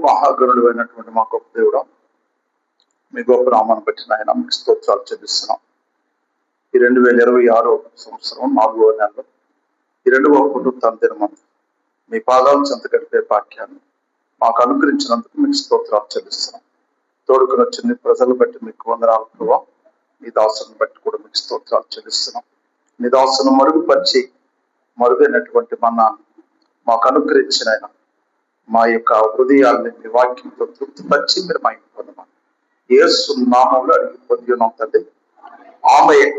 మహాగణుడు అయినటువంటి మా గొప్ప దేవుడు, మీ గొప్ప నామాన్ని బట్టి నాయన మీకు స్తోత్రాలు చెల్లిస్తున్నాం. ఈ 2026 సంవత్సరం 4వ నెలలో ఈ 2వ పునరుత్థాన దినమందు మీ పాదాలు చెంత గడిపే వాక్యాన్ని మాకు అనుగ్రహించినందుకు మీకు స్తోత్రాలు చెల్లిస్తున్నాం. తోడుకుని వచ్చిన ప్రజలు బట్టి మీకు వందనాలు ప్రభావ. నీ దాసుని బట్టి కూడా మీకు స్తోత్రాలు చెల్లిస్తున్నాం. నీ దాసును మరుగుపరిచి మరుగైనటువంటి మన్నాన్ని మాకు అనుగ్రహించిన మా యొక్క హృదయాల్ని మీ వాక్యంతో తృప్తిపరిచి మీరు మా ఇంటి పొందమని యేసు నామములో అడిగి పొంది ఉన్నాం తండ్రి. ఆమేన్,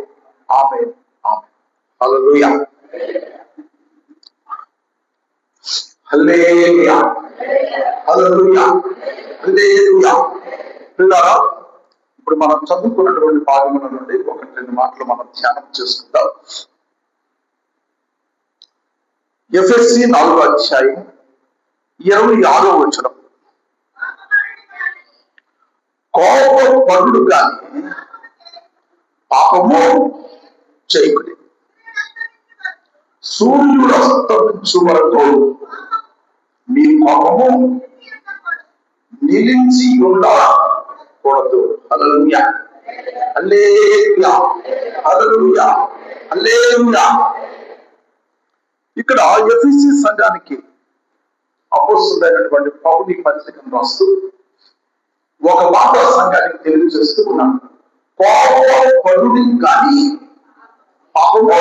ఆమేన్, ఆమేన్. హల్లెలూయా, హల్లెలూయా, హల్లెలూయా, హల్లెలూయా. పిల్లరా, ఇప్పుడు మనం చదువుకున్నటువంటి భాగముల నుండి 1-2 మాటలు మనం ధ్యానం చేసుకుందాం. ఎఫెసీ 4వ అధ్యాయం 26వ వచనం. కోపపడుడు గాని పాపము చేయకుడి, సూర్యుడు అస్తమించు వరకు మీ కోపము నిలిచి ఉండకూడదు. హల్లెలూయా, హల్లెలూయా, హల్లెలూయా, హల్లెలూయా. ఇక్కడ ఎఫెసీ సంఘానికి అపోస్తలుడైనటువంటి పౌలు పత్రికను రాస్తూ ఒక మాట సంఘానికి తెలియజేస్తూ ఉన్నాను. కోపపడుడి కానీ పాపము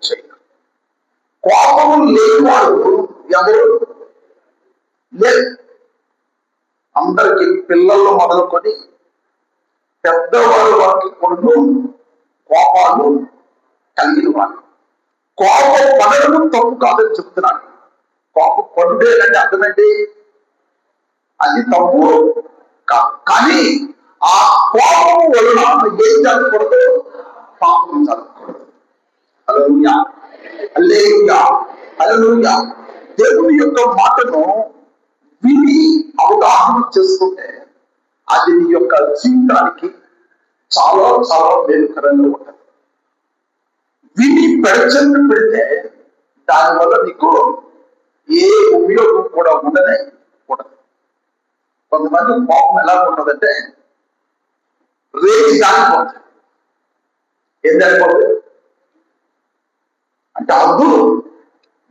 చేయకు. కోపము లేనివాడు ఎవరు లేదు. అందరికి పిల్లలు మొదలుకొని పెద్దవారి వారికి కొడుకు కోపాలు కలిగిన వాడు. కోపపడము తప్పు కాదని చెప్తున్నాను. కోపపడుడే అంటే అర్థమేంటి? అది తప్పు కాదు. కానీ ఆ కోపము వలన ఏం జరగకూడదు? పాపం జరగకూడదు. హల్లెలూయా, హల్లెలూయా, హల్లెలూయా. దేవుని యొక్క మాటను విని అవగాహన చేసుకుంటే అది నీ యొక్క జీవితానికి చాలా చాలా మేలుకరంగా ఉంటుంది. విని పెడచండి పెడితే దానివల్ల నీకు ఏ ఉపయోగం కూడా ఉండనే ఉండదు. కొంతమంది కోపం ఎలా ఉంటుందంటే రేచి దాటిపోతుంది. ఏం దాటిపోతుంది అంటే హద్దు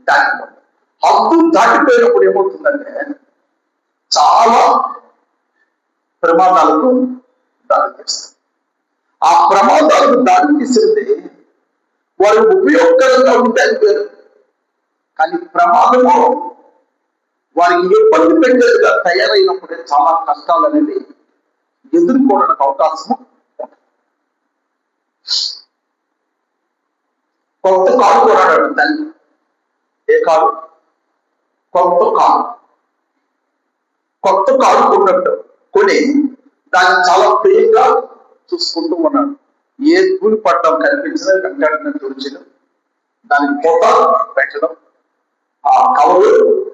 దాటిపోతుంది. హద్దు దాటిపోయినప్పుడు ఏమవుతుందంటే చాలా ప్రమాదాలకు దారితీస్తుంది. ఆ ప్రమాదాలకు దారితీసింది వారు ఉపయోగకరంగా ఉంటే అది పేరు. కానీ ప్రమాదము వారికి ఇబ్బంది పెట్టేదిగా తయారైనప్పుడే చాలా కష్టాలు అనేది ఎదుర్కోవడానికి అవకాశం ఉంటుంది. కొత్త కారు కొన్నాడు తల్లి. ఏ కారు? కొత్త కారు కొన్నట్టు కొని దాన్ని చాలా ప్రియంగా చూసుకుంటూ ఉన్నాడు. ఏ తూలి పట్టడం కనిపించినా వెంటనే తుడిచడం, దానికి పొత పెట్టడం, ఆ కవరు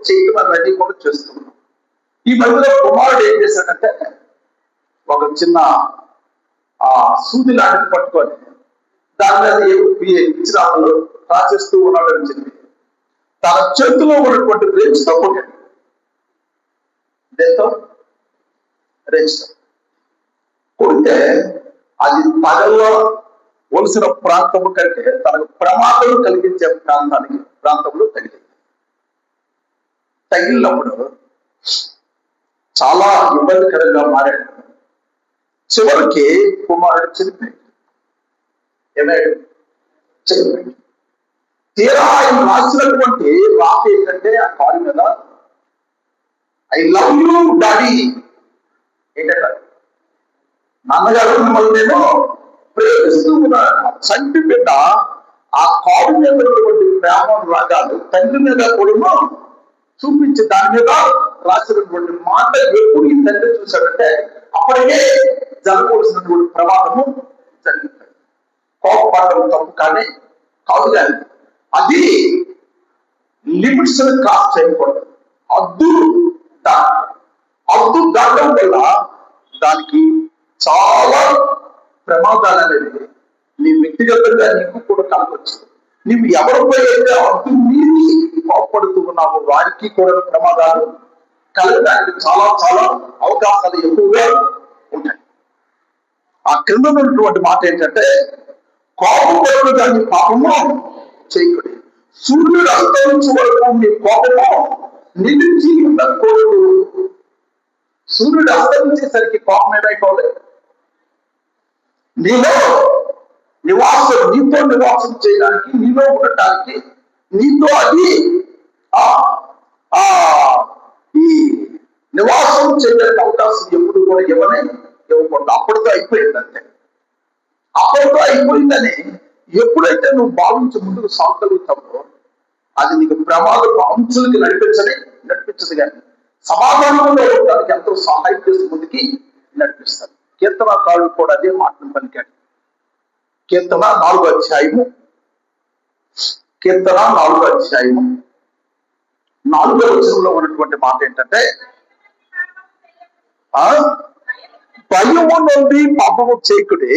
చేయడం అవన్నీ కూడా చేస్తున్నాం. ఈ మధ్యలో కుమారుడు ఏం చేశాడంటే ఒక చిన్న సూది లాంటిది పట్టుకొని దాని మీద ఇచ్చిరాలు రాసేస్తూ ఉన్నాడని చెప్పి తన చేతిలో ఉన్నటువంటి రేంజ్తో కొట్టాడు. దేంతో? రేంజ్తో కొడితే అది పగల్లో వలసిన ప్రాంతము కంటే తనకు ప్రమాదం కలిగించే ప్రాంతంలో తగిలినప్పుడు చాలా ఇబ్బందికరంగా మారాడు. చివరికి కుమారుడు చనిపోయాడు. ఏమయ్యాడు? చనిపోయాడు. తీరా ఆయన రాసినటువంటి రాత ఏంటంటే ఆ కారు మీద ఐ లవ్ యూ డాడీ. ఏంటంట? నాన్నగారు మిమ్మల్ని నేను ప్రేమిస్తూ ఉన్నాను. చంటి బిడ్డ ఆ కారు మీద ఉన్నటువంటి ప్రేమ రాగాలు తండ్రి మీద కూడా చూపించి దాని మీద రాసినటువంటి మాట ఎప్పుడు ఈ తండ్రి చూశాడంటే అప్పటికే జరగవలసినటువంటి ప్రమాదము జరిగింది. కోపపడడం తప్పు కానీ కాదు, కానీ అది లిమిట్స్ క్రాస్ చేయకూడదు. హద్దు దాటడం వల్ల దానికి చాలా ప్రమాదాలు అనేది నీ వ్యక్తిగతంగా నీకు కూడా కలగవచ్చు. నువ్వు ఎవరిపై అయితే హద్దు మీరి కోపడుతూ ఉన్నావో వారికి కూడా ప్రమాదాలు కలగడానికి చాలా చాలా అవకాశాలు ఎక్కువగా ఉంటాయి. ఆ క్రింద ఉన్నటువంటి మాట ఏంటంటే, కోపపడు దాన్ని పాపము చేయకూడదు. సూర్యుడు అస్తమించే వరకు మీ కోపము నిలిచి ఉండకూడదు. సూర్యుడు అస్తమించేసరికి కోపం ఏమైపోలేదు. నీలో నీతో నివాసం చేయడానికి, నీలో ఉండటానికి, నీతో అది ఈ నివాసం చేయడానికి అవకాశం ఎప్పుడు కూడా ఇవ్వకూడదు. అప్పటితో అయిపోయింది అంతే. అప్పటితో అయిపోయిందని ఎప్పుడైతే నువ్వు భావించి ముందుకు సాగలుగుతావో అది నీకు ప్రమాదపు అంచులకి నడిపించదు కానీ సమాధానంలో ఉండడానికి ఎంతో సహాయం చేసి ముందుకి నడిపిస్తారు. కీర్తనకారుడు కూడా అదే మాటను పలికాడు. కీర్తన 4వ అధ్యాయము 4వ వచనంలో ఉన్నటువంటి మాట ఏంటంటే, భయము నుండి పాపము చేయకుడి,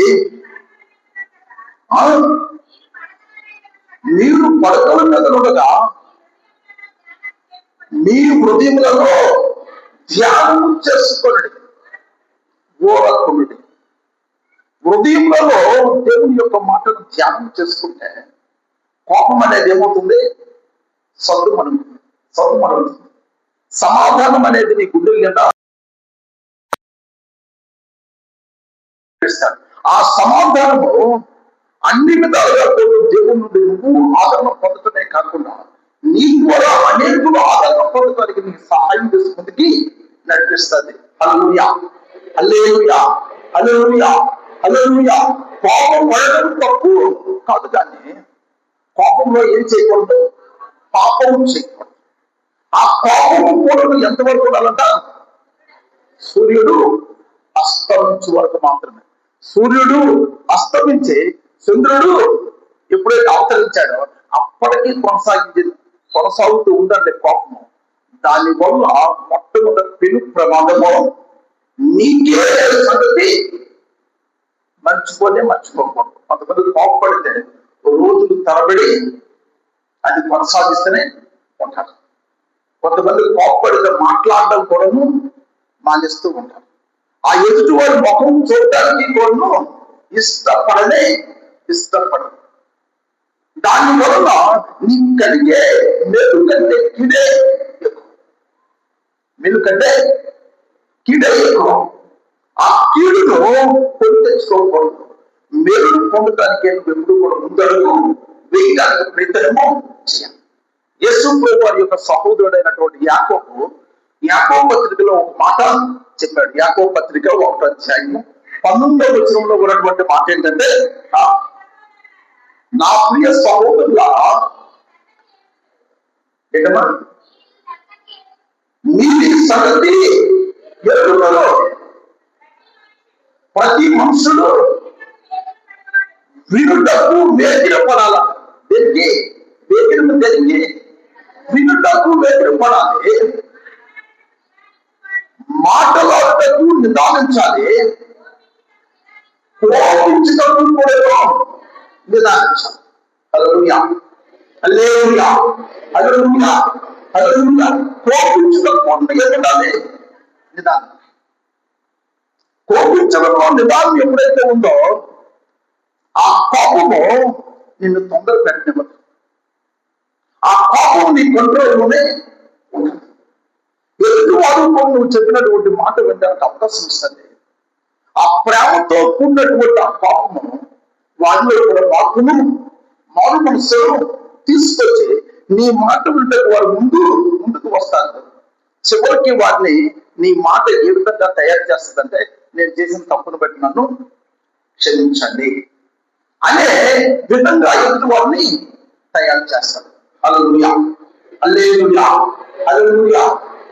మీరు పడకల మీద ఉండగా మీ హృదయములలో ధ్యానం చేసుకోండి. ఓరకుడి హృదయంలో దేవుని యొక్క మాటను ధ్యానం చేసుకుంటే కోపం అనేది ఏమవుతుంది? సద్దుమణుతుంది. సమాధానం అనేది నీ గుండె లేదా ఆ సమాధానము అన్ని విధాలుగా దేవుని నుండి నువ్వు ఆదరణ పొందటమే కాకుండా నీ ద్వారా అనేకులు ఆదరణ పొందడానికి నీకు సహాయం చేసుకుందికి నడిపిస్తుంది. హల్లెలూయా, హల్లెలూయా, హల్లెలూయా, హల్లెలూయా. కోపం పడడం తప్పు కాదు, కానీ కోపంలో ఏం చేయకూడదు? పాపం చేయకూడదు. ఆ కోపము కూడా ఎంతవరకు ఉండాలంట? సూర్యుడు అస్తమించే వరకు మాత్రమే. సూర్యుడు అస్తమించి చంద్రుడు ఎప్పుడైతే అవతరించాడో అప్పటికీ కొనసాగుతూ ఉందంటే కోపము. దానివల్ల మొట్టమొదటి పెను ప్రమాదము నీకే సంగతి మర్చిపోకూడదు. కొంతమంది కోపపడితే రోజులు తరబడి అది కొనసాగిస్తూనే ఉంటారు. కొంతమంది కోపపడితే మాట్లాడడం కూడాను మానేస్తూ ఉంటారు. ఆ ఎదుటి వారి ముఖం చూడటానికి కూడాను ఇష్టపడరు. దాని వలన నీ కలిగే మేలు కంటే కీడే ఎక్కువ. ఆ కీడును కొని తెచ్చుకోకూడదు. మేలు పొందటానికి ఎప్పుడు కూడా ముందడుగు వేయడానికి ప్రయత్నము చేయాలి. యేసు ప్రభువు వారి యొక్క సహోదరుడైనటువంటి యాకోబు పత్రికలో ఒక మాట చెప్పాడు. యాకోబు పత్రిక 1వ అధ్యాయము 19వ వచనంలో ఉన్నటువంటి మాట ఏంటంటే, నా ప్రియ సహోదరుల ఏంటమ్మా మీ సంగతి ఎరుకలో ప్రతి మనుషుడు వినుటకు వేగిర పడాల. వినుటకు వేగిర పడాలి, మాటలాడటకు నిదానించాలి, కోపించటకు కూడా నిదానించాలి. హల్లెలూయా, హల్లెలూయా, హల్లెలూయా, హల్లెలూయా. కోపించటకు ఎదుడాలి నిదానం. కోపించడంలో నిదానం ఎప్పుడైతే ఉందో ఆ కోపము నిన్ను తొందర పెట్టనివ్వదు. ఆ కోపం నీ కంట్రోల్లోనే ఉంటుంది. ఎదుటి వారు నువ్వు చెప్పినటువంటి మాట వినడానికి అవకాశం ఇస్తుంది. ఆ ప్రేమతో కూడినటువంటి ఆ కోపము వారిలో కూడా మారు మనసును తీసుకొచ్చి నీ మాట వింటే వారు ముందుకు వస్తారు. చివరికి వారిని నీ మాట ఏ విధంగా తయారు చేస్తుందంటే, నేను చేసిన తప్పును బట్టి నన్ను క్షమించండి అనే విధంగా ఎదుటి వారిని తయారు చేస్తారు. హల్లెలూయా, హల్లెలూయా, హల్లెలూయా,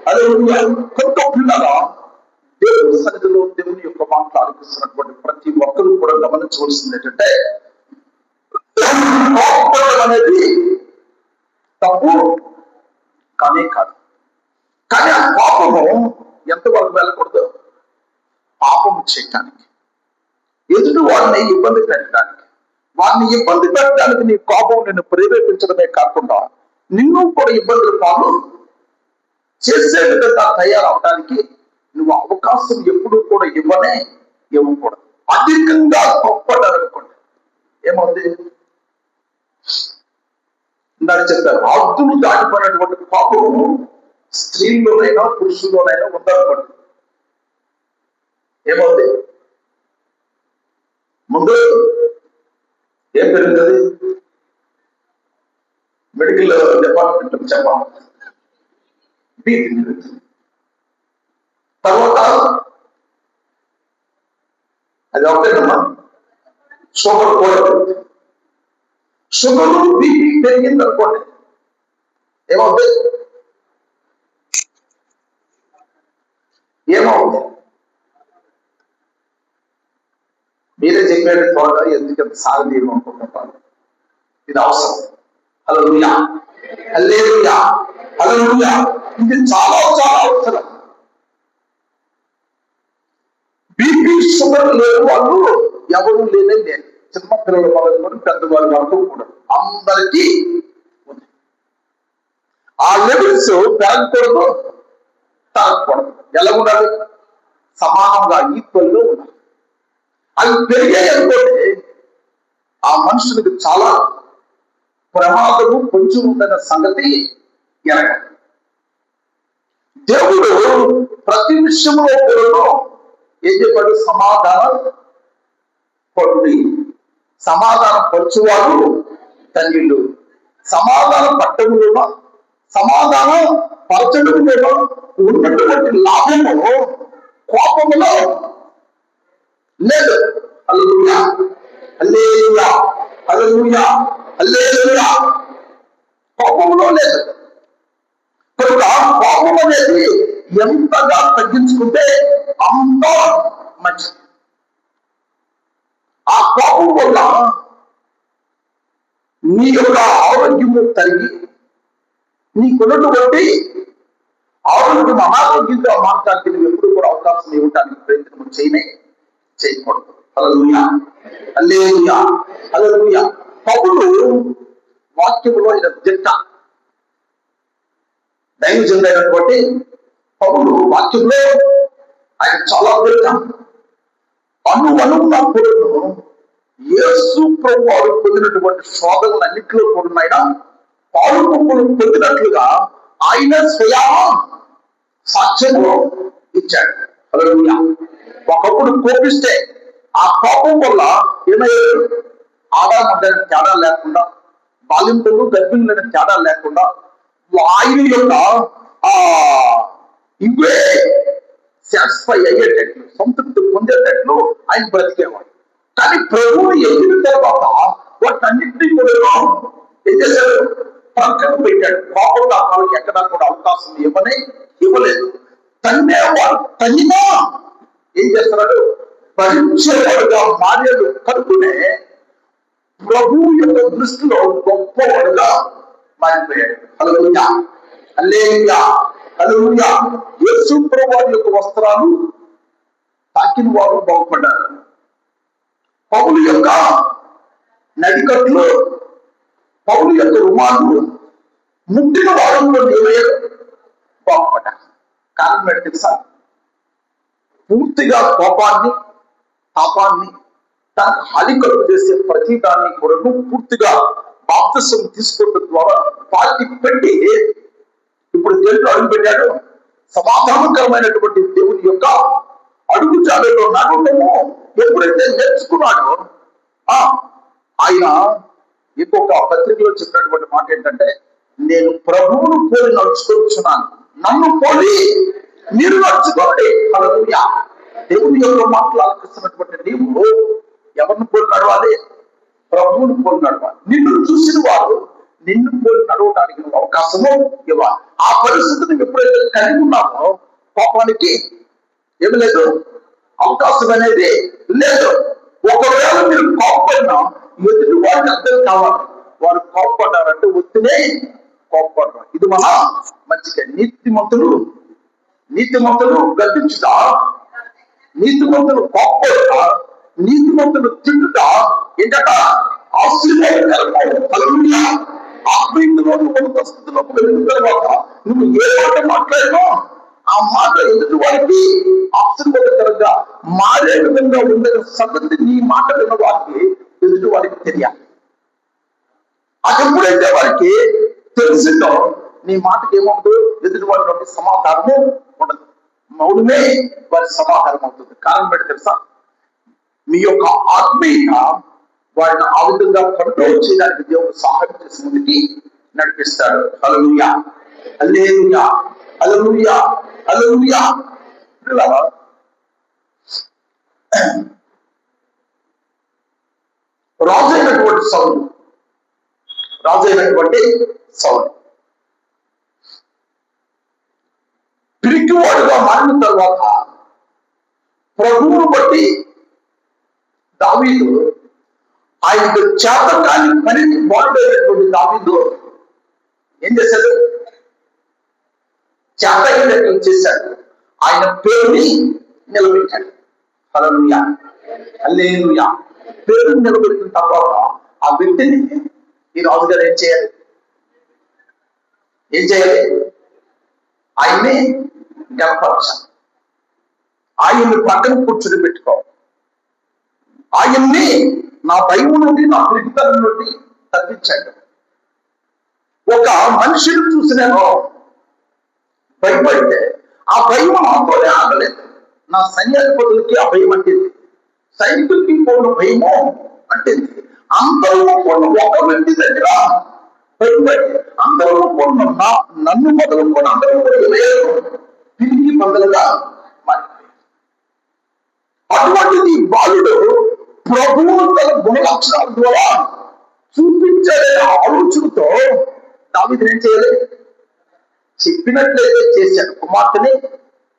హల్లెలూయా. కొత్త పిల్లగా దేవుని సన్నిధిలో దేవుని యొక్క మాట ఆలకిస్తున్నటువంటి ప్రతి ఒక్కరూ కూడా గమనించవలసింది ఏంటంటే, కోపపడడం అనేది తప్పు కానే కాదు. కానీ ఆ కోపము ఎంతవరకు వెళ్ళకూడదు? పాపము చేయటానికి, ఎదుటి వారిని ఇబ్బంది పెట్టడానికి, నీ కోపం నిన్ను ప్రేరేపించడమే కాకుండా నిన్ను కూడా ఇబ్బందులు పాలు చేసే విధంగా తయారవడానికి నువ్వు అవకాశం ఎప్పుడు కూడా ఇవ్వకూడదు. అధికంగా గొప్పడనుకోండి ఏమవుతుంది? ఇందాక చెప్పారు, ఆస్తులు దాటిపోయినటువంటి పాపము స్త్రీల్లోనైనా పురుషుల్లోనైనా ఉందనుకోండి ఏమవుతుంది? ముందు ఏం పెరుగుతుంది? మెడికల్ డిపార్ట్మెంట్ చెప్పాలి, బీపీ పెరుగుతుంది. తర్వాత అది ఒకటేనమ్మా, షుగర్ కూడా పెరుగుతుంది. షుగర్ బీపీ పెరిగింది అనుకోండి ఏమవుతుంది? మీరే చెప్పాడు త్వరగా, ఎందుకంత సాగదీయం అనుకుంటున్నాను. ఇది అవసరం. హల్లెలూయా, హల్లెలూయా, హల్లెలూయా. ఇది చాలా చాలా అవసరం. బీపీ షుగర్ లేని వాళ్ళు ఎవరు లేనే, చిన్న పిల్లల మొదలుకొని పెద్దవాళ్ళ వరకు కూడా అందరికీ ఉంది. ఆ లెవెల్స్ పెరగకూడదు, తరగకూడదు. ఎలా ఉండాలి? సమానంగా ఈక్వల్ గా ఉండాలి. అవి పెరిగాయి అనుకోండి ఆ మనుషులకు చాలా ప్రమాదము కొంచెం ఉందన్న సంగతి ఎరగదు. దేవుడు ప్రతి విషయంలో కూడా ఏం చెప్పాడు? సమాధానం పడుతుంది. సమాధానం పరచువాడు ధన్యుడు. సమాధానం పట్టడంలో, సమాధానం పరచడంలో ఉన్నటువంటి లాభము కోపములో లేదు. హల్లెలూయా, హల్లెలూయా, హల్లెలూయా, హల్లెలూయా. కోపంలో లేదు. కనుక కోపం అనేది ఎంతగా తగ్గించుకుంటే అంత మంచిది. ఆ కోపం వల్ల నీ యొక్క ఆరోగ్యము తరిగి నీకున్నటువంటి ఆరోగ్యం అనారోగ్యంగా మాట్లాడితే నువ్వు ఎప్పుడు కూడా అవకాశం ఇవ్వడానికి ప్రయత్నం చేయకూడదు. హల్లెలూయా, హల్లెలూయా, హల్లెలూయా. పౌలు వాక్యములో ఆయన దిట్ట, దైవజనుడైనటువంటి పౌలు వాక్యంలో ఆయన చాలా దిట్ట. అనువున్నప్పుడు యేసు ప్రభువు పొందినటువంటి శోధనలన్నింటిలో కూడా ఆయన పాలు పంపులు పొందినట్లుగా ఆయన స్వయం సాక్ష్యము ఇచ్చాడు. హల్లెలూయా. ఒకప్పుడు కోపిస్తే ఆ కోపం వల్ల ఏమయ్యాడు? ఆదామడ్డని తేడా లేకుండా, బాలింపులు గర్భిణులని తేడా లేకుండా ఆయన యొక్క ఇవే సాటిస్ఫై అయ్యేటట్లు, సంతృప్తి పొందేటట్లు ఆయన బ్రతికేవాడు. కానీ ప్రభువుని ఎదిగిన తర్వాత వాటన్నింటినీ కూడా ఏం చేశాడు? పక్కన పెట్టాడు. కోపంగా వాళ్ళకి ఎక్కడా కూడా అవకాశం ఇవ్వలేదు. తన్నేవాడు తన్నినా ఏం చేస్తున్నాడు? భరించేవాడుగా మారాడు. కనుకనే ప్రభువు యొక్క దృష్టిలో గొప్పవాడుగా మారిపోయాడు. హల్లెలూయా, హల్లెలూయా, హల్లెలూయా. యేసు ప్రభువు యొక్క వస్త్రాలు తాకిన వారు బాగుపడ్డారు. పౌలు యొక్క నడికట్లు, పౌలు యొక్క రుమాలు ముట్టిన వారంలో ఏమయ్యారు? బాగుపడ్డారు. కారణం ఏంటి తెలుసా? పూర్తిగా కోపాన్ని, తాపాన్ని తనకు హానికరం చేసే ప్రతి దాన్ని కూడా పూర్తిగా బాప్తిసం తీసుకోవడం ద్వారా పార్టీ పెట్టి ఇప్పుడు దేవుడు అడుగు పెట్టాడు. సమాధానకరమైనటువంటి దేవుని యొక్క అడుగు జాడలో నడవటము ఎప్పుడైతే నేర్చుకున్నాడో ఆయన ఇంకొక పత్రికలో చెప్పినటువంటి మాట ఏంటంటే, నేను ప్రభువును పోలి నడుచుకొచ్చున్నాను, నన్ను పోలి మీరు నడుచుకోండి. హల్లెలూయా. దేవుని యొక్క మాట్లాడుతున్నటువంటి నీవు ఎవరిని పోలి నడవాలి? ప్రభువును పోలి నడవాలి. నిన్ను చూసిన వారు నిన్ను పోలి నడవడానికి నువ్వు అవకాశము ఇవ్వాలి. ఆ పరిస్థితిని ఎప్పుడైతే కలిగి ఉన్నావో కోపానికి ఏమి లేదు, అవకాశం అనేది లేదు. ఒకవేళ మీరు కోపడినా ఎదుటి వారికి అర్థం కావాలి, వారు కోపడ్డారంటే ఒత్తినే కోపడ్డారు. ఇది మన మంచిగా. నీతిమంతులు గద్దించుట, నీతిమంతులు కోపడుట, నీతిమంతులు తిట్టుట ఏంటట? ఆశీర్వాదకరం. హల్లెలూయా, ఆత్మీయంలో ఉన్నత స్థితిలోకి వెళ్ళిన తర్వాత నువ్వు ఏ మాట మాట్లాడినో ఆ మాట ఎదుటి వారికి ఆశీర్వాదకరంగా మారే విధంగా ఉండే సంగతి నీ మాట విన్న వారికి ఎదుటి వారికి తెలియాలి. అది ఎప్పుడైతే వారికి తెలిసిందో నీ మాటకి ఏమవుతుంది, ఎదుటి వారి సమాధానము ఉండదు, మౌనమే వారి సమాధానం అవుతుంది. కారణం పెట్టి తెలుసా, మీ యొక్క ఆత్మీయత వారిని ఆ విధంగా కంట్రోల్ చేయడానికి దేవుడు సహాయం చేసి ముందుకి నడిపిస్తాడు. హల్లెలూయా, హల్లెలూయా, హల్లెలూయా, హల్లెలూయా. రాజైనటువంటి సౌలు పిరికివాడుగా మారిన తర్వాత ప్రభువును బట్టి దావీదు ఆయనకు చేతకాని పనికి బాగుడైనటువంటి దావీదు ఏం చేశాడు, చేతకాని చేశాడు, ఆయన పేరుని నిలబెట్టాడు. హల్లెలూయా, హల్లెలూయా. పేరుని నిలబెట్టిన తర్వాత ఆ వ్యక్తిని ఈ రాజుగారు ఏం చేయాలి, ఆయన్ని గణపరచాలి, ఆయన్ని పక్కన కూర్చుని పెట్టుకో, ఆయన్ని నా భయం నుండి నా పిరికితనం నుండి తప్పించాడు. ఒక మనిషిని చూసి నేను భయపడితే ఆ భయం నాతోనే ఆగలేదు. నా సైన్యాధిపతులకి ఆ భయం అంటేది, సైనికులకి కొన్ని భయము అంటేది. అందరూ కొన్ని ఒక వ్యక్తి దగ్గర భయపడి అందరూ కొన్ని నన్ను మొదలుకొని అందరూ తిరిగి మొదలుగా మారిపోయారు. అటువంటిది బాలుడు ప్రభువు తన గుణలక్షణాల ద్వారా చూపించే ఆలోచనతో దావీదు ఏం చేయాలి, చెప్పినట్లయితే చేశాడు, కుమార్తెని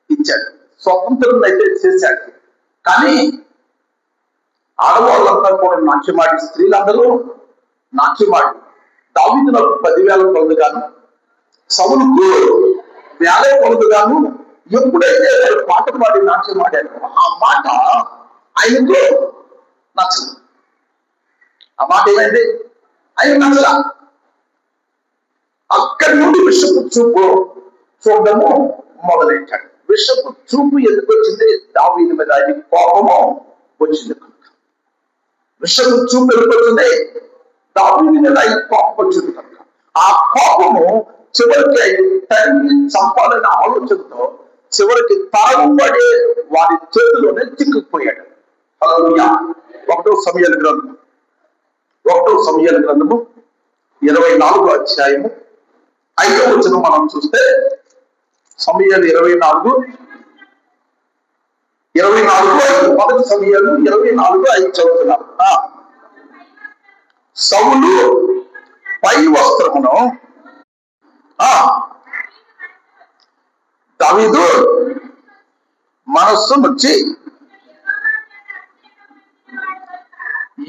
ఇచ్చాడు, స్వతంత్రం అయితే చేశాడు. కానీ ఆడవాళ్ళంతా కూడా నాట్యమాడి, స్త్రీలందరూ నాట్యమాడి దావీదు నాకు 10,000 కొలదుగాను, సౌలుకు 1,000 కొలదుగాను ఎప్పుడైతే పాట పాడి నాట్యమాడాడు ఆ మాట ఆయనకు నచ్చదు. ఆ మాట ఏమైంది, ఆయన నచ్చలా. అక్కడి నుండి విషపు చూపు చూడము మొదలెట్టాడు. విషపు చూపు ఎందుకు వచ్చింది, దావీదు మీద ఆయన కోపము వచ్చింది కనుక. విషపు చూపు ఎందుకు వచ్చింది, దావీదు మీద ఆయన కోపం వచ్చింది కనుక. ఆ కోపము చివరికి ఆయన తండ్రి చంపాలనే ఆలోచనతో చివరికి తరబడే వారి చేతిలోనే చిక్కుకుపోయాడు. హల్లెలూయా. 1 సమూయేలు గ్రంథము 24వ అధ్యాయము 5వ వచనం మనం చూస్తే, సమూయేలు 24:5 మొదటి సమూయేలు 24:5 చదువుతున్నారు. సౌలు పై వస్త్రమును దావీదు మనస్సు నుంచి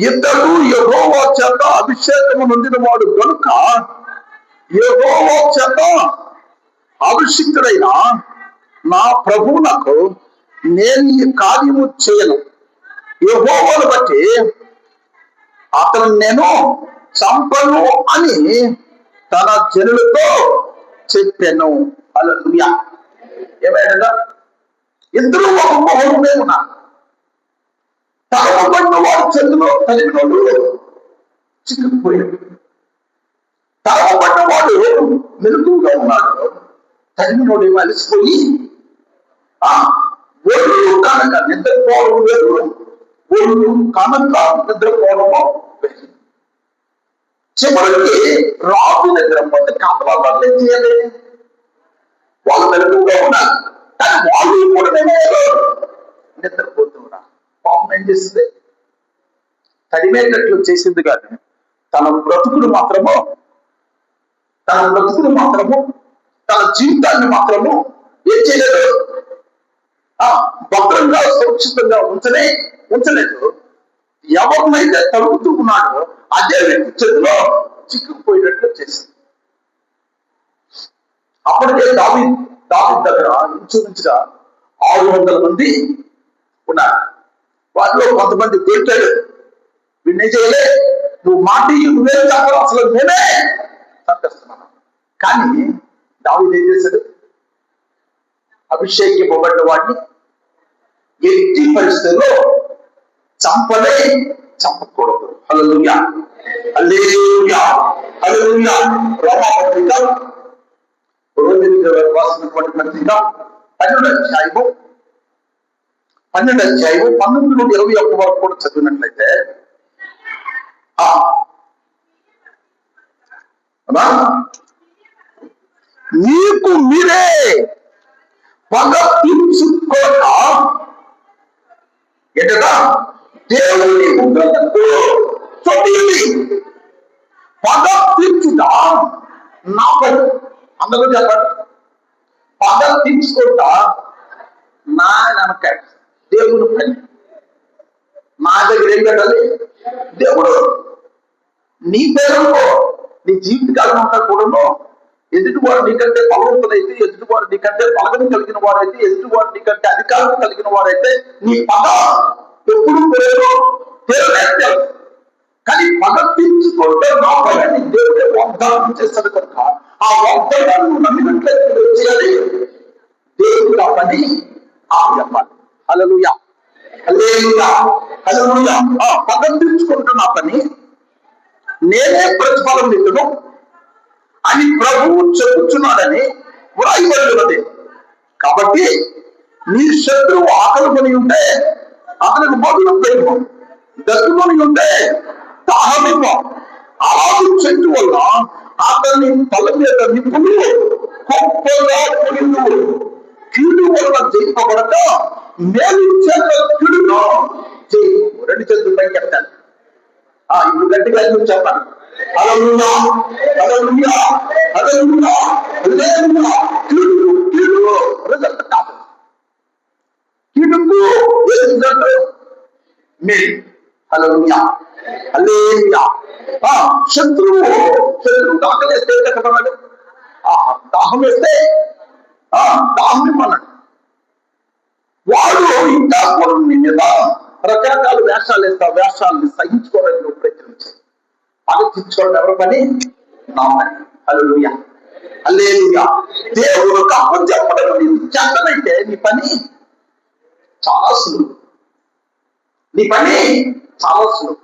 ఇతడు యెహోవా చేత అభిషేకము నొందిన వాడు కనుక యెహోవా చేత అభిషిక్తుడైన నా ప్రభువునకు నేను ఈ కార్యము చేయను, యెహోవాను బట్టి అతను నేను చంపను అని తన జనులతో చెప్పాను. హల్లెలూయా. ఏమైనా ఇద్దరు ఒక మొహమే ఉన్నారు. తరవబడిన వాడు చేతిలో కలిగినోడు చిక్కుకుపోయాడు, తరవబడిన వాడు మెలకువగా ఉన్నాడు, తగినోడు అలసిపోయి ఒళ్ళు కనుక నిద్రపోవడం వేరు, ఒళ్ళు కనుక నిద్రపోవడము వేరు. చివరికి రాజు నిద్రపోతే కాపలాదారులు ఏం చేయాలి, వాళ్ళు మెలకువగా ఉన్నారు కానీ వాళ్ళు కూడా నిద్రపోతున్నారు. పాపం ఏం చేసింది, తడిమేటట్లు చేసింది కానీ తన బ్రతుకులు మాత్రము తన జీవితాన్ని మాత్రము ఏం చేయలేదు, భద్రంగా సురక్షితంగా ఉంచలేదు. ఎవరినైతే తడుపుతూ ఉన్నాడో అదే వ్యక్తి చేతిలో చిక్కుకుపోయినట్లు చేసింది. అప్పటికే దావీదు దగ్గర ఇంచుమించుగా 600 మంది ఉన్నారు. వాటిలో కొంతమంది దొరికాడు, వీడిని చేయలే, నువ్వు మాట నువ్వేం చెప్పాలి, అసలు నేనే చంపేస్తున్నాను. కానీ దావీదు ఏం చేశాడు? అభిషేకింపబడ్డ వాడిని ఎట్టి పరిస్థితుల్లో చంపకూడదు. హల్లెలూయా, హల్లెలూయా, హల్లెలూయా. రోమాపత్రిక రోమిలకు రాసినటువంటి పత్రిక 12వ అధ్యాయము 19 నుండి 21 వరకు కూడా చదివినట్లయితే మీకు మీరే పగ తీర్చుకోక ఎటగా దేవుని ఉగ్రతకు చొప్పింది. పగ తీర్చుట నా పని. అందరూ చెప్పండి, పగ తీర్చుకుంటా నా నమ్మకాయ దేవుని పని. నా దగ్గర ఏం పెట్టాలి? దేవుడు నీ పేరులో నీ జీవితకాలం అంతా కూడా ఎదుటివాడు నీకంటే బలవంతులైతే, ఎదుటివాడు నీకంటే బలగం కలిగిన వారైతే, ఎదుటివాడు నీకంటే అధికారం కలిగిన వారైతే నీ పగ ఎప్పుడు పేరు. కానీ పగ తీర్చుకుంటే నా పని దేవుడే వాగ్దానం చేస్తాడు కనుక ఆ వాగ్దానాన్ని నమ్మినట్లయితే చేయాలి. దేవుడు ఆ పని చెప్పాలి. హల్లెలూయా, హల్లెలూయా, హల్లెలూయా. పగ తీర్చుకుంటున్న నా పని నేనే ప్రతిఫలం ఇద్దును అని ప్రభువు చెప్పుచున్నాడని వ్రాయబడినది. కాబట్టి నీ శత్రువు ఆకలి కొని ఉంటే అతనికి భోజనం పెట్టు, దక్కుకొని ఉంటే దాహమివ్వ. ఆకు చెట్టు వల్ల అతని తల మీద నిప్పులు గొప్పగా పొందు. కీడు వల్ల జయింపబడక మేలు చేత కీడును జయింపు. 2 చేతులు పైకి చెప్తాను. ఇప్పుడు గట్టిగా చెప్పాను. హల్లెలూయా, హల్లెలూయా, హల్లెలూయా, హల్లెలూయా. కీడు రిజల్ట్ కాదు. కీడుకు రిజల్ట్ మేలు. హల్లెలూయా, హల్లెలూయా. శత్రువు ఆకలేస్తే కట్టమన్నాడు, దాహం వేస్తే దాహం ఇమ్మన్నాడు. వాడు ఇంకా కొన్ని మీద రకరకాల వేషాలు వేస్తావు. వేషాలని సహించుకోవడానికి నువ్వు ప్రయత్నించావు. పగ తీర్చుకోవడం ఎవరి పని? నా పని. హల్లెలూయా, హల్లెలూయా. దేవుడు అప్పం చెప్పడం నీకు చేతనైతే నీ పని చాలా సులువు. నీ పని చాలా సులువు.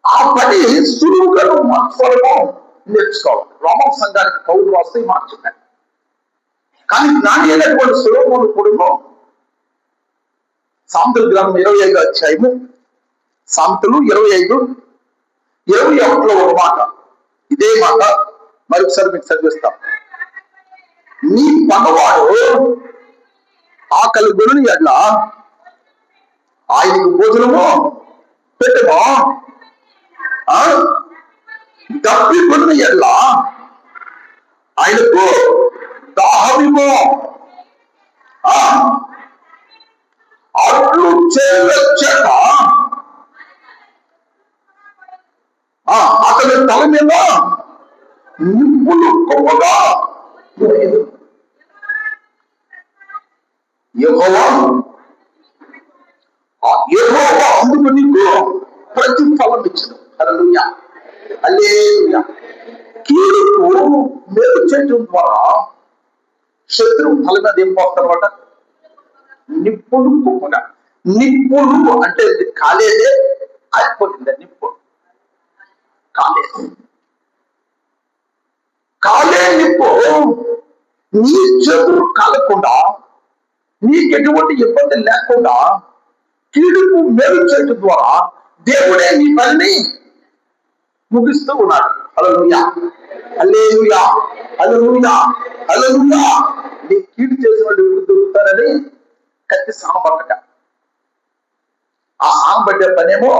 ఆ పని సులువుగా నువ్వు మార్చుకోవడము నేర్చుకోవాలి. రోమన్ సంఘానికి పౌలు రాస్తే మార్చున్నాడు. కానీ జ్ఞాని అయినటువంటి సొలొమోను కూడా సామెతల గ్రంథం 25వ అధ్యాయము, సామెతలు 25:21 ఒక మాట, ఇదే మాట మరొకసారి మీకు చదివిస్తాం. నీ పగవాడు ఆకలి గొలుని ఎడ్ల ఆయనకు భోజనము పెట్టమో, దప్పి గొలుని ఎడ్ల ఆయనకు దాహమిమో. అట్లు చేయవచ్చాక అతని తల మీద నిప్పులు గొప్పగా యెహోవా అందుకు నీకు ప్రతిఫలం ఇచ్చిన. హల్లెలూయా, హల్లెలూయా. కీడుకు మేలు చేయడం ద్వారా శత్రువు తల మీద ఏం పోస్తారన్నమాట? నిప్పులు గొప్పగా. నిప్పులు అంటే కాలేదే, అయిపోయింది. నిప్పు కాలేదు. కాలే నిప్పు నీ చేతులు కాలకుండా, నీకు ఎటువంటి ఇబ్బంది లేకుండా కీడుకు మేలు చేయడం ద్వారా దేవుడే నీ పనిని ముగిస్తూ ఉన్నాడు. హల్లెలూయా, హల్లెలూయా, హల్లెలూయా, హల్లెలూయా. నీ కీడు చేసిన వాళ్ళు ఎప్పుడు దొరుకుతారని కత్తి సామ పట్టక. ఆ సామ పట్టే పనేమో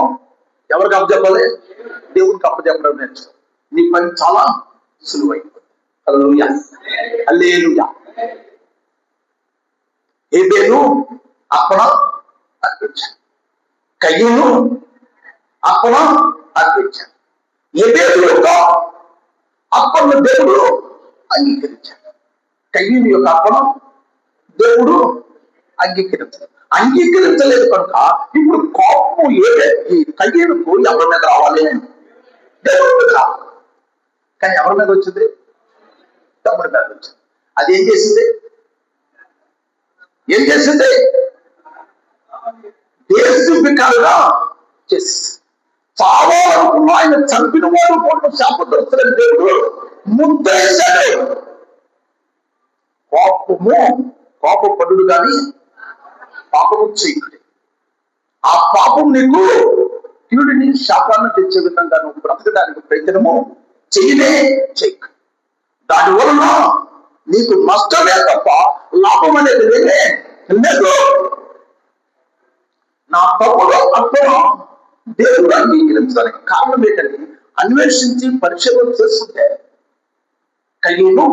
ఎవరికి అప్పచెప్పాలి? దేవుడికి అప్పచెప్పడం నేర్చుకో. నీ పని చాలా సులువైపోతుంది. హల్లెలూయా, హల్లెలూయా. హేబెలు అర్పణ అర్పించాడు, కయీను అర్పణ అర్పించాడు. హేబెలు యొక్క అర్పణ దేవుడు అంగీకరించాడు, కయీను యొక్క అర్పణ దేవుడు అంగీకరించలేదు కనుక ఇప్పుడు కోపం ఈ కయీనుకు ఎవరి మీద రావాలి? దేవుడి మీద రావాలి. కానీ ఎవరి మీద వచ్చింది? తమ్ముడి మీద వచ్చింది. అది ఏం చేసింది? దేశికాలుగా చేసేసి చావాలనుకున్న ఆయన చంపిన వాడు కూడా శాపగ్రస్తులని దేవుడు ముద్రేశాడు. కోపపడు కానీ పాపము చేయకుడి. ఆ పాపం నీకు కీడుని శాపాన్ని తెచ్చే విధంగా నువ్వు బ్రతకడానికి ప్రయత్నము చేయకు. దాని వలన నీకు నష్టమే తప్ప లాభం అనేది లేదు. నా తప్పులో అర్థం దేవుడు అంగీకరించడానికి కారణం ఏంటంటే అన్వేషించి పరిశీలన చేస్తుంటే కయ్యూను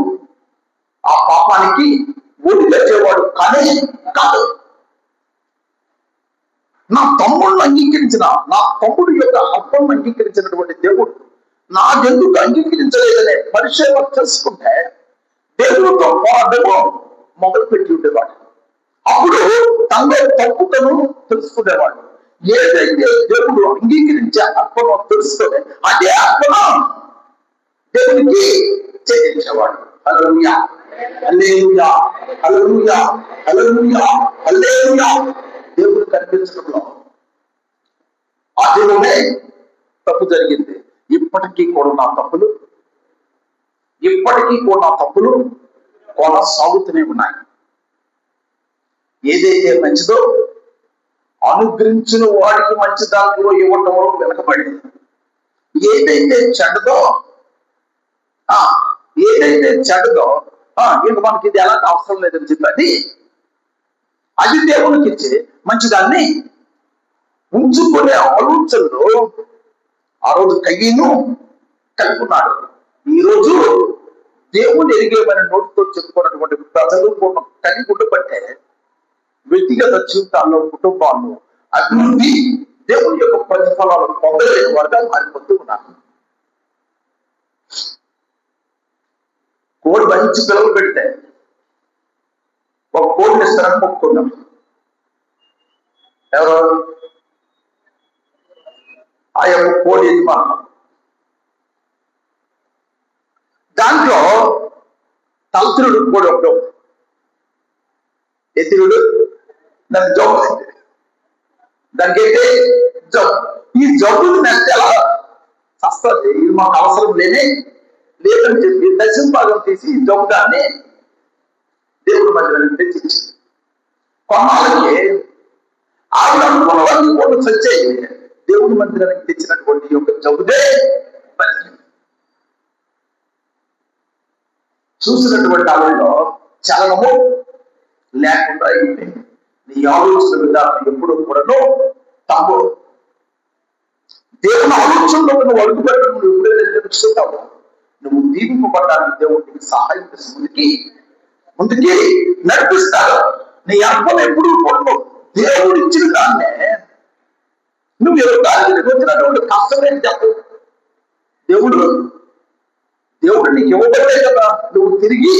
ఆ పాపానికి ఓడి తెచ్చేవాడు కానీ కాదు. నా తమ్ముడిని అంగీకరించిన, నా తమ్ముడు యొక్క అర్థం అంగీకరించినటువంటి దేవుడు నాకెందుకు అంగీకరించలేదనే పరిశీలన చేసుకుంటే దేవుడితో పోరాటము మొదలుపెట్టి ఉండేవాడు. అప్పుడు తనలో తప్పులను తెలుసుకునేవాడు. ఏదైతే దేవుడు అంగీకరించే అర్పణ తెలుసుకునే అదే అర్పణ దేవునికి చెల్లించేవాడు. హల్లెలూయా, హల్లెలూయా, హల్లెలూయా, హల్లెలూయా, హల్లెలూయా. దేవుడు కనిపించడంలో ఆదిలోనే తప్పు జరిగింది. ఇప్పటికీ కూడా నా తప్పులు కొనసాగుతూనే ఉన్నాయి. ఏదైతే మంచిదో అనుగ్రహించిన వాడికి మంచి దాంట్లో ఇవ్వటంలో వెనకబడింది. ఏదైతే చెడ్డదో ఇంక మనకి ఇది ఎలా అవసరం లేదని చెప్పి అది దేవునికి ఇచ్చి మంచిదాన్ని ఉంచుకునే ఆలోచనలో ఆ రోజు కయ్యను కలుపుకున్నాడు. ఈ రోజు దేవుని ఎరిగేమని నోటితో చెప్పుకున్నటువంటి ప్రజలు కలిగి ఉండబట్టే వ్యక్తిగత జీవితాల్లో, కుటుంబాల్లో అభివృద్ధి, దేవుని యొక్క ప్రతిఫలాలు పొందలేని వారుగా మారిపోతూ ఉన్నారు. కోడి మంచి పిల్లలు పెడితే ఒక కోడిని ఇస్తారని మొక్కుకున్నాం. ఎవరు? ఆ యొక్క కోడి యజమానులు. దాంట్లో తలతిరుడు కోడి ఒకటి, ఎతిరుడు దాని జబ్బు, దానికైతే జబ్బు. ఈ జబ్బుని నెక్స్ట్ ఎలా వస్తుంది? ఇది మాకు అవసరం లేదని చెప్పి దశమ భాగం తీసి ఈ జబ్బు దాన్ని దేవుడి మధ్యలో తెచ్చి కొన్నాళ్ళకి ఆవిడ అనుకున్నవన్నీ కూడా సచ్చాయి. దేవుడి మందిరానికి తెచ్చినటువంటి యొక్క జబ్బుదే చూసినటువంటి ఆవిడలో చలనము లేకుండా అయిపోయింది. నీ ఆలోచన విధానం ఎప్పుడు కూడాను తప్పు. దేవుని ఆలోచనలో నువ్వు అడుగుపెట్టడం నువ్వు ఎప్పుడైతే తెలుసుకుంటావో నువ్వు దీవింపబడడానికి దేవుడికి సహాయం చేసి ముందుకి నడిపిస్తాడు. నీ అర్థం ఎప్పుడు కూడా దేవుడు ఇచ్చిన దాన్నే నువ్వు దానికి వచ్చినటువంటి కష్టమేం చెప్పు. దేవుడు నీకు ఇవ్వబట్టే కదా నువ్వు తిరిగి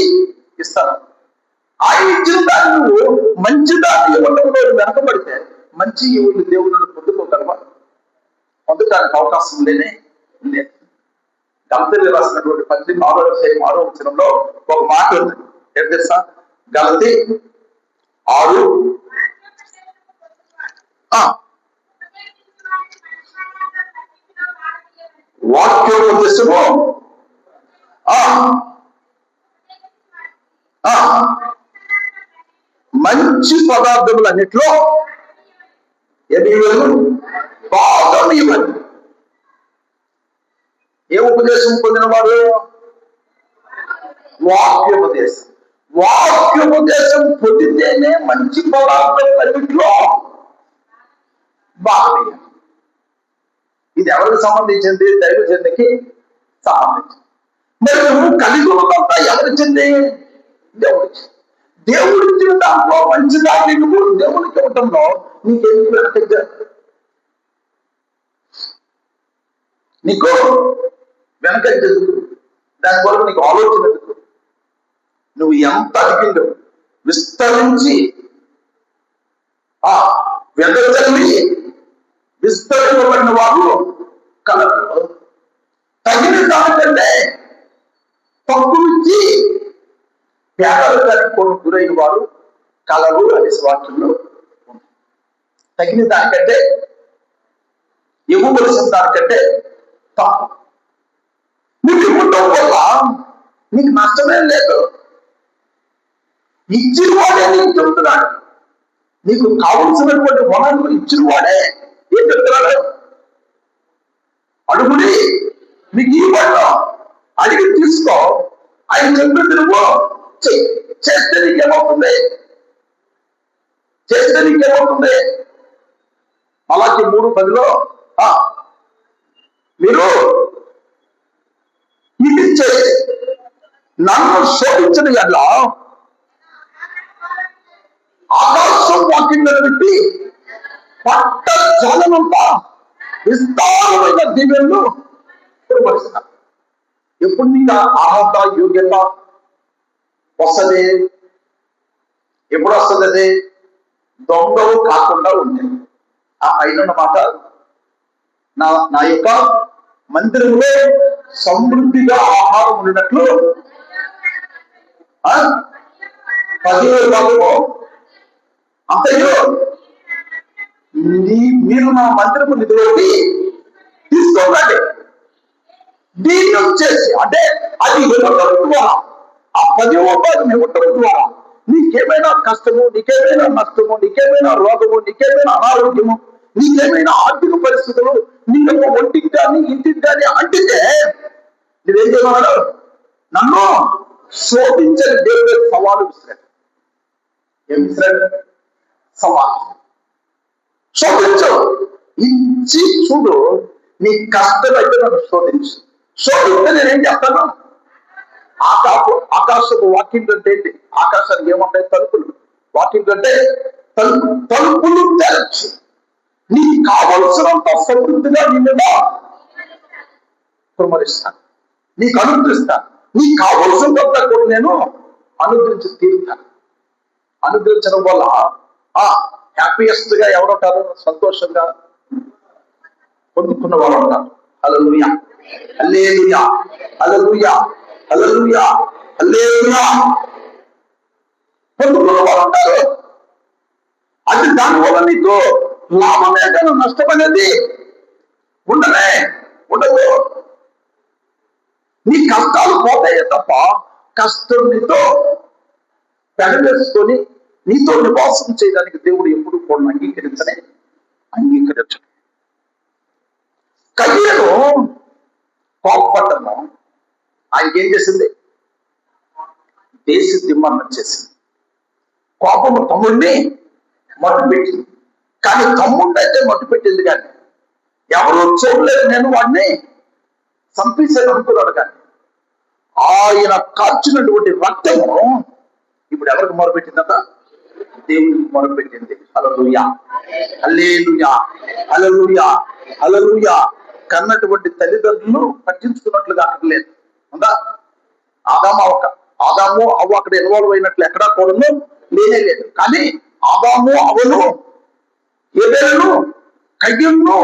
ఇస్తాను. ఆయన ఇచ్చిన దాన్ని నువ్వు మంచి దాన్ని ఇవ్వడంలో వెనకబడితే మంచి ఇవ్వని దేవుడిని పొందడానికి అవకాశం లేదు. గలతీయులకు రాసినటువంటి 16వ వచనంలో ఒక మాట ఉంది. ఏం తెలుసా? గలతీ 6 వాక్యోపదేశము మంచి పదార్థములన్నిట్లో బాగా ఇవ్వండి. ఏ ఉపదేశం పొందినవాడు? వాక్యోపదేశం పొందితేనే మంచి పదార్థములన్నిట్లో బాగా. ఇది ఎవరికి సంబంధించింది? దైవజనునికి సంబంధించింది. మరి నువ్వు కలిగి ఉన్నదంతా ఎవరి చెంది? దేవుడి ఇచ్చిన దాంట్లో మంచి దాన్ని నువ్వు దేవుడికి ఇవ్వటంలో నీకెందుకు వెనక? నీకు వెనక దాని కొరకు నీకు ఆలోచన ఎందుకు? నువ్వు ఎంత అడిగిందో విస్తరించి వెదజల్లి విస్తరింపబడిన వారు కలరు. తగిన దానికంటే తక్కువించి పేదరికానికి కొన్ని గురైన వారు కలరు అనే వాక్యంలో తగిన దానికంటే ఇవ్వవలసిన దానికంటే తక్కువ. నీకు ఇవ్వటం వల్ల నీకు నష్టమేం లేదు. ఇచ్చిన వాడే నీకు చెబుతున్నాడు. నీకు కావలసినటువంటి వనరులు ఇచ్చిన వాడే ఏం చెప్తున్నాడు? అడుగుడి మీకు ఇవ్వడం, అడిగి తీసుకో, ఆయన చెప్పింది నువ్వు చేస్తే నీకేమవుతుంది? చేస్తే నీకేమవుతుంది? అలాగే 3:10 మీరు ఇది చేసి నన్ను శోధించిన ఎట్లా ఆకాశం వాకింగ్ పెట్టి పట్ట జలమంతా విస్తారమైన దీవెనలు ఏర్పరుస్తున్నారు. ఎప్పుడు నీకు అర్హత యోగ్యత వస్తుంది? ఎప్పుడు వస్తుంది? అది దొంగలు కాకుండా ఉంటాయి. ఆ పైన మాట నా యొక్క మందిరంలో సమృద్ధిగా ఆహారం ఉన్నట్లు 10వ భాగము అంతయో మీరు నా మందిరము నిధిలోకి తీసుకోకండి. దీన్ని వచ్చేసి అంటే అది ఇవ్వటం ద్వారా, ఆ 10వ భాగం ఇవ్వటం ద్వారా నీకేమైనా కష్టము, నీకేమైనా నష్టము, నీకేమైనా రోగము, నీకేమైనా అనారోగ్యము, నీకేమైనా ఆర్థిక పరిస్థితులు నీ యొక్క ఒంటికి కానీ ఇంటికి కానీ అంటితే నువ్వేం చేయమన్నాడు? నన్ను శోధించని దేవుడు సవాలు విసిరాడు. ఏం విసిరాడు? సవాలు. శోధించు, ఇచ్చి చూడు. నీ కష్టమైతే నన్ను శోధించు. శోధిస్తే నేనేం చేస్తాను? ఆకాశపు వాకింగ్ అంటే ఏంటి? ఆకాశానికి ఏముంటాయి? తలుపులు. వాకింగ్ అంటే తలుపులు తెరచి నీకు కావలసినంత సమృద్ధిగా నిన్నుగా కుమరిస్తాను, నీకు అనుగ్రహిస్తాను. నీకు కావలసినంత కూడా నేను అనుగ్రహించి తీరుతాను. అనుగ్రహించడం వల్ల హ్యాపీయెస్ట్ గా ఎవరుంటారు? సంతోషంగా పొందుకున్న వాళ్ళు ఉంటారు. హల్లెలూయా, హల్లెలూయా, హల్లెలూయా, హల్లెలూయా, హల్లెలూయా. పొందుకున్న వాళ్ళు ఉంటారు. అది దానివల్ల నీకు లాభమే కానీ నష్టం అనేది ఉండదు. నీ కష్టాలు పోతాయే తప్ప కష్టం నీతో పెడవేసుకొని నీతో నివాసం చేయడానికి దేవుడు ఎప్పుడు కూడా అంగీకరించడు. కయ్యను కోపపడ్డను ఆయనకి ఏం చేసింది? దేశ దిమ్మన్నం చేసింది. కోపము తమ్ముడిని మట్టు పెట్టింది. కానీ తమ్ముడిని అయితే మట్టు పెట్టింది. కానీ ఎవరు చూడలేదు, నేను వాడిని చంపేసాను అనుకున్నాడు. కానీ ఆయన కాల్చినటువంటి రక్తము ఇప్పుడు ఎవరికి మొరపెట్టిందట? దేవుడికి మొరపెట్టింది. హల్లెలూయా, హల్లెలూయా, హల్లెలూయా, హల్లెలూయా. కన్నటువంటి తల్లిదండ్రులు పట్టించుకున్నట్లుగా అక్కర్లేదు. ఉందా? ఆదాము అవ్వ అక్కడ ఇన్వాల్వ్ అయినట్లు ఎక్కడా కూడా లేనే లేదు. కానీ ఆదాము అవ్వను హేబెలును కయ్యను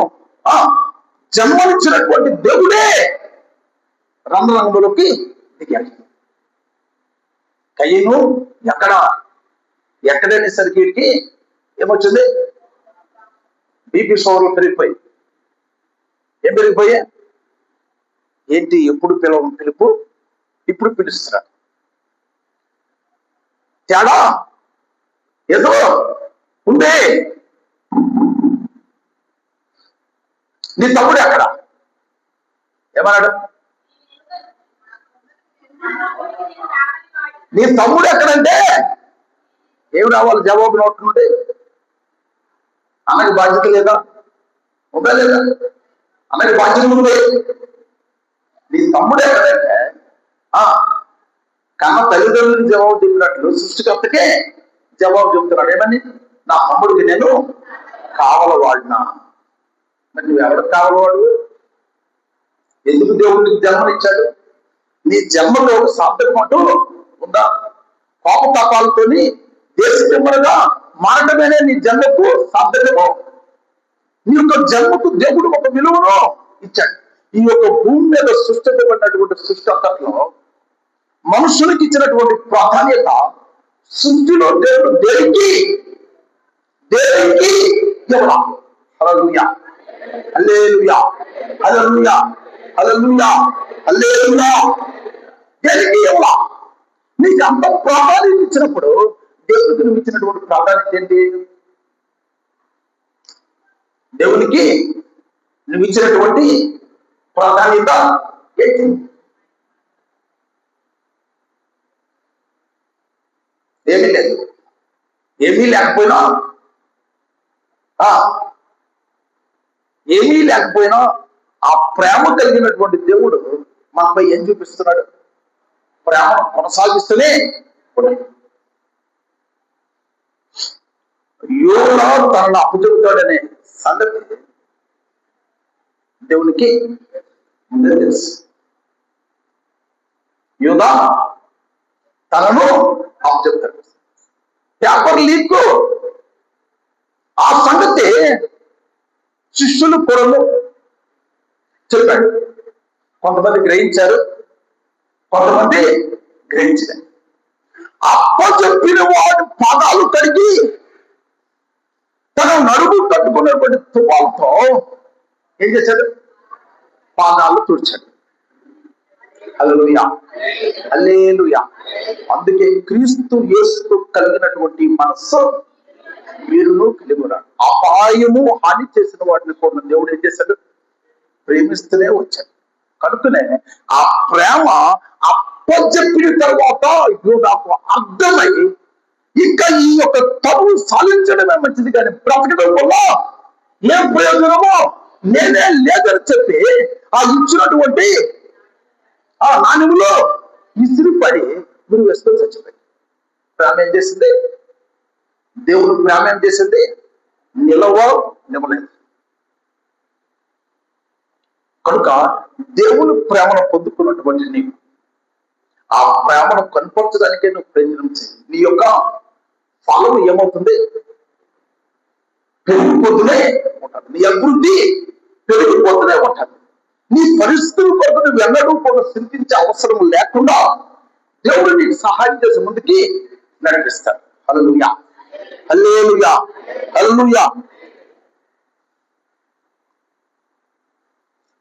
జన్మనిచ్చినటువంటి దేవుడే రంగరంగంలోకి దిగాడు. కయ్యను ఎక్కడనేసరికి ఏమొచ్చింది? బీపీ షుగర్లు పెరిగిపోయి. ఏం పెరిగిపోయా? ఏంటి? ఎప్పుడు పిలుపు ఇప్పుడు పిలుస్తున్నారు. తేడా ఏదో ఉందే. నీ తమ్ముడు ఎక్కడ? ఏమన్నాడు? నీ తమ్ముడు ఎక్కడంటే ఏమి రావాలి జవాబు నోటి నుండి? అన్నకి బాధ్యత లేదా? ఉందా లేదా? అన్నకి బాధ్యత ఉంది. నీ తమ్ముడు ఎక్కడంటే కన్న తల్లిదండ్రులకు జవాబు చెప్పినట్లు సృష్టికర్తకే జవాబు చెప్తున్నాడు. ఏమని? నా తమ్ముడికి నేను కావలవాడినా. మరి నువ్వు ఎవరికి కావలవాడు? ఎందుకు దేవుడికి జన్మనిచ్చాడు? నీ జన్మలో సార్థకం అంటూ ఉందా? కోపతాపాలతో దేశజన్మలుగా మారటమేనే నీ జన్మకు సార్థకము. నీ యొక్క జన్మకు దేవుడు ఒక విలువను ఇచ్చాడు. ఈ యొక్క భూమి మీద సృష్టించబడినటువంటి సృష్టిలో మనుషులకు ఇచ్చినటువంటి ప్రాధాన్యత సృష్టిలో దేవుడు దేనికి ఇవ్వడా? హల్లెలూయా, హల్లెలూయా, హల్లెలూయా, హల్లెలూయా, హల్లెలూయా. దేనికి ఇవ్వడా? నీకు అంత ప్రాధాన్యత ఇచ్చినప్పుడు దేవుడికి నువ్వు ఇచ్చినటువంటి ప్రాధాన్యత ఏంటి? దేవునికి నువ్వు ఇచ్చినటువంటి ప్రాధాన్యత ఏంటి? ఏమీ లేదు. ఏమీ లేకపోయినా ఆ ప్రేమ కలిగినటువంటి దేవుడు మనపై ఏం చూపిస్తున్నాడు? ప్రేమను కొనసాగిస్తూనే యోనా తనను అప్పచెబుతాడనే సంగతి దేవునికి ముందే తెలుసు. యోనా తనను అప్పచెబుతాడు. పేపర్ లీక్ ఆ సంగతి శిష్యులు కూడా చెప్పాడు. కొంతమంది గ్రహించారు, కొంతమంది గ్రహించలేదు. అప్పచెప్పిన వాడి పాదాలు కడిగి తన నడుము కట్టుకున్నటువంటి తుపాలతో ఏం చేశాడు? పాదాలు తుడిచాడు. హల్లెలూయా, హల్లెలూయా. అందుకే క్రీస్తు యేసు కలిగినటువంటి మనస్సు వీరును కలిగి ఉన్నాడు. అపాయము హాని చేసిన వాటిని కూడా దేవుడు ఏం చేశాడు? ప్రేమిస్తూనే వచ్చాడు. కనుకనే ఆ ప్రేమ అప్పచెప్పిన తర్వాత నాకు అర్థమై ఇంకా ఈ యొక్క తప్పు సాధించడమే మంచిది, కానీ బ్రతకడం వల్ల ఏం ప్రయోజనమో నేనే లేదని చెప్పి ఆ ఇచ్చినటువంటి ఆ నాణ్యములో విసిరిపడి మీరు వేసుకొని చచ్చిపోయి. ప్రేమ ఏం చేసింది? దేవుడు ప్రేమ ఏం చేసింది? నిలవలేదు. కనుక దేవుని ప్రేమను పొందుకున్నటువంటి నీవు ఆ ప్రేమను కనపరచడానికే నువ్వు ప్రయత్నం చేయి. నీ యొక్క ఫలం ఏమవుతుంది? పెరిగిపోతూనే ఉంటుంది. నీ అభివృద్ధి పెరిగిపోతూనే ఉంటుంది. నీ పరిస్థితుల కొరకు నువ్వు ఎన్నడూ కూడా చింతించే అవసరం లేకుండా దేవుడు నీకు సహాయం చేసే ముందుకి నడిపిస్తాడు. హల్లెలూయా, హల్లెలూయా, హల్లెలూయా.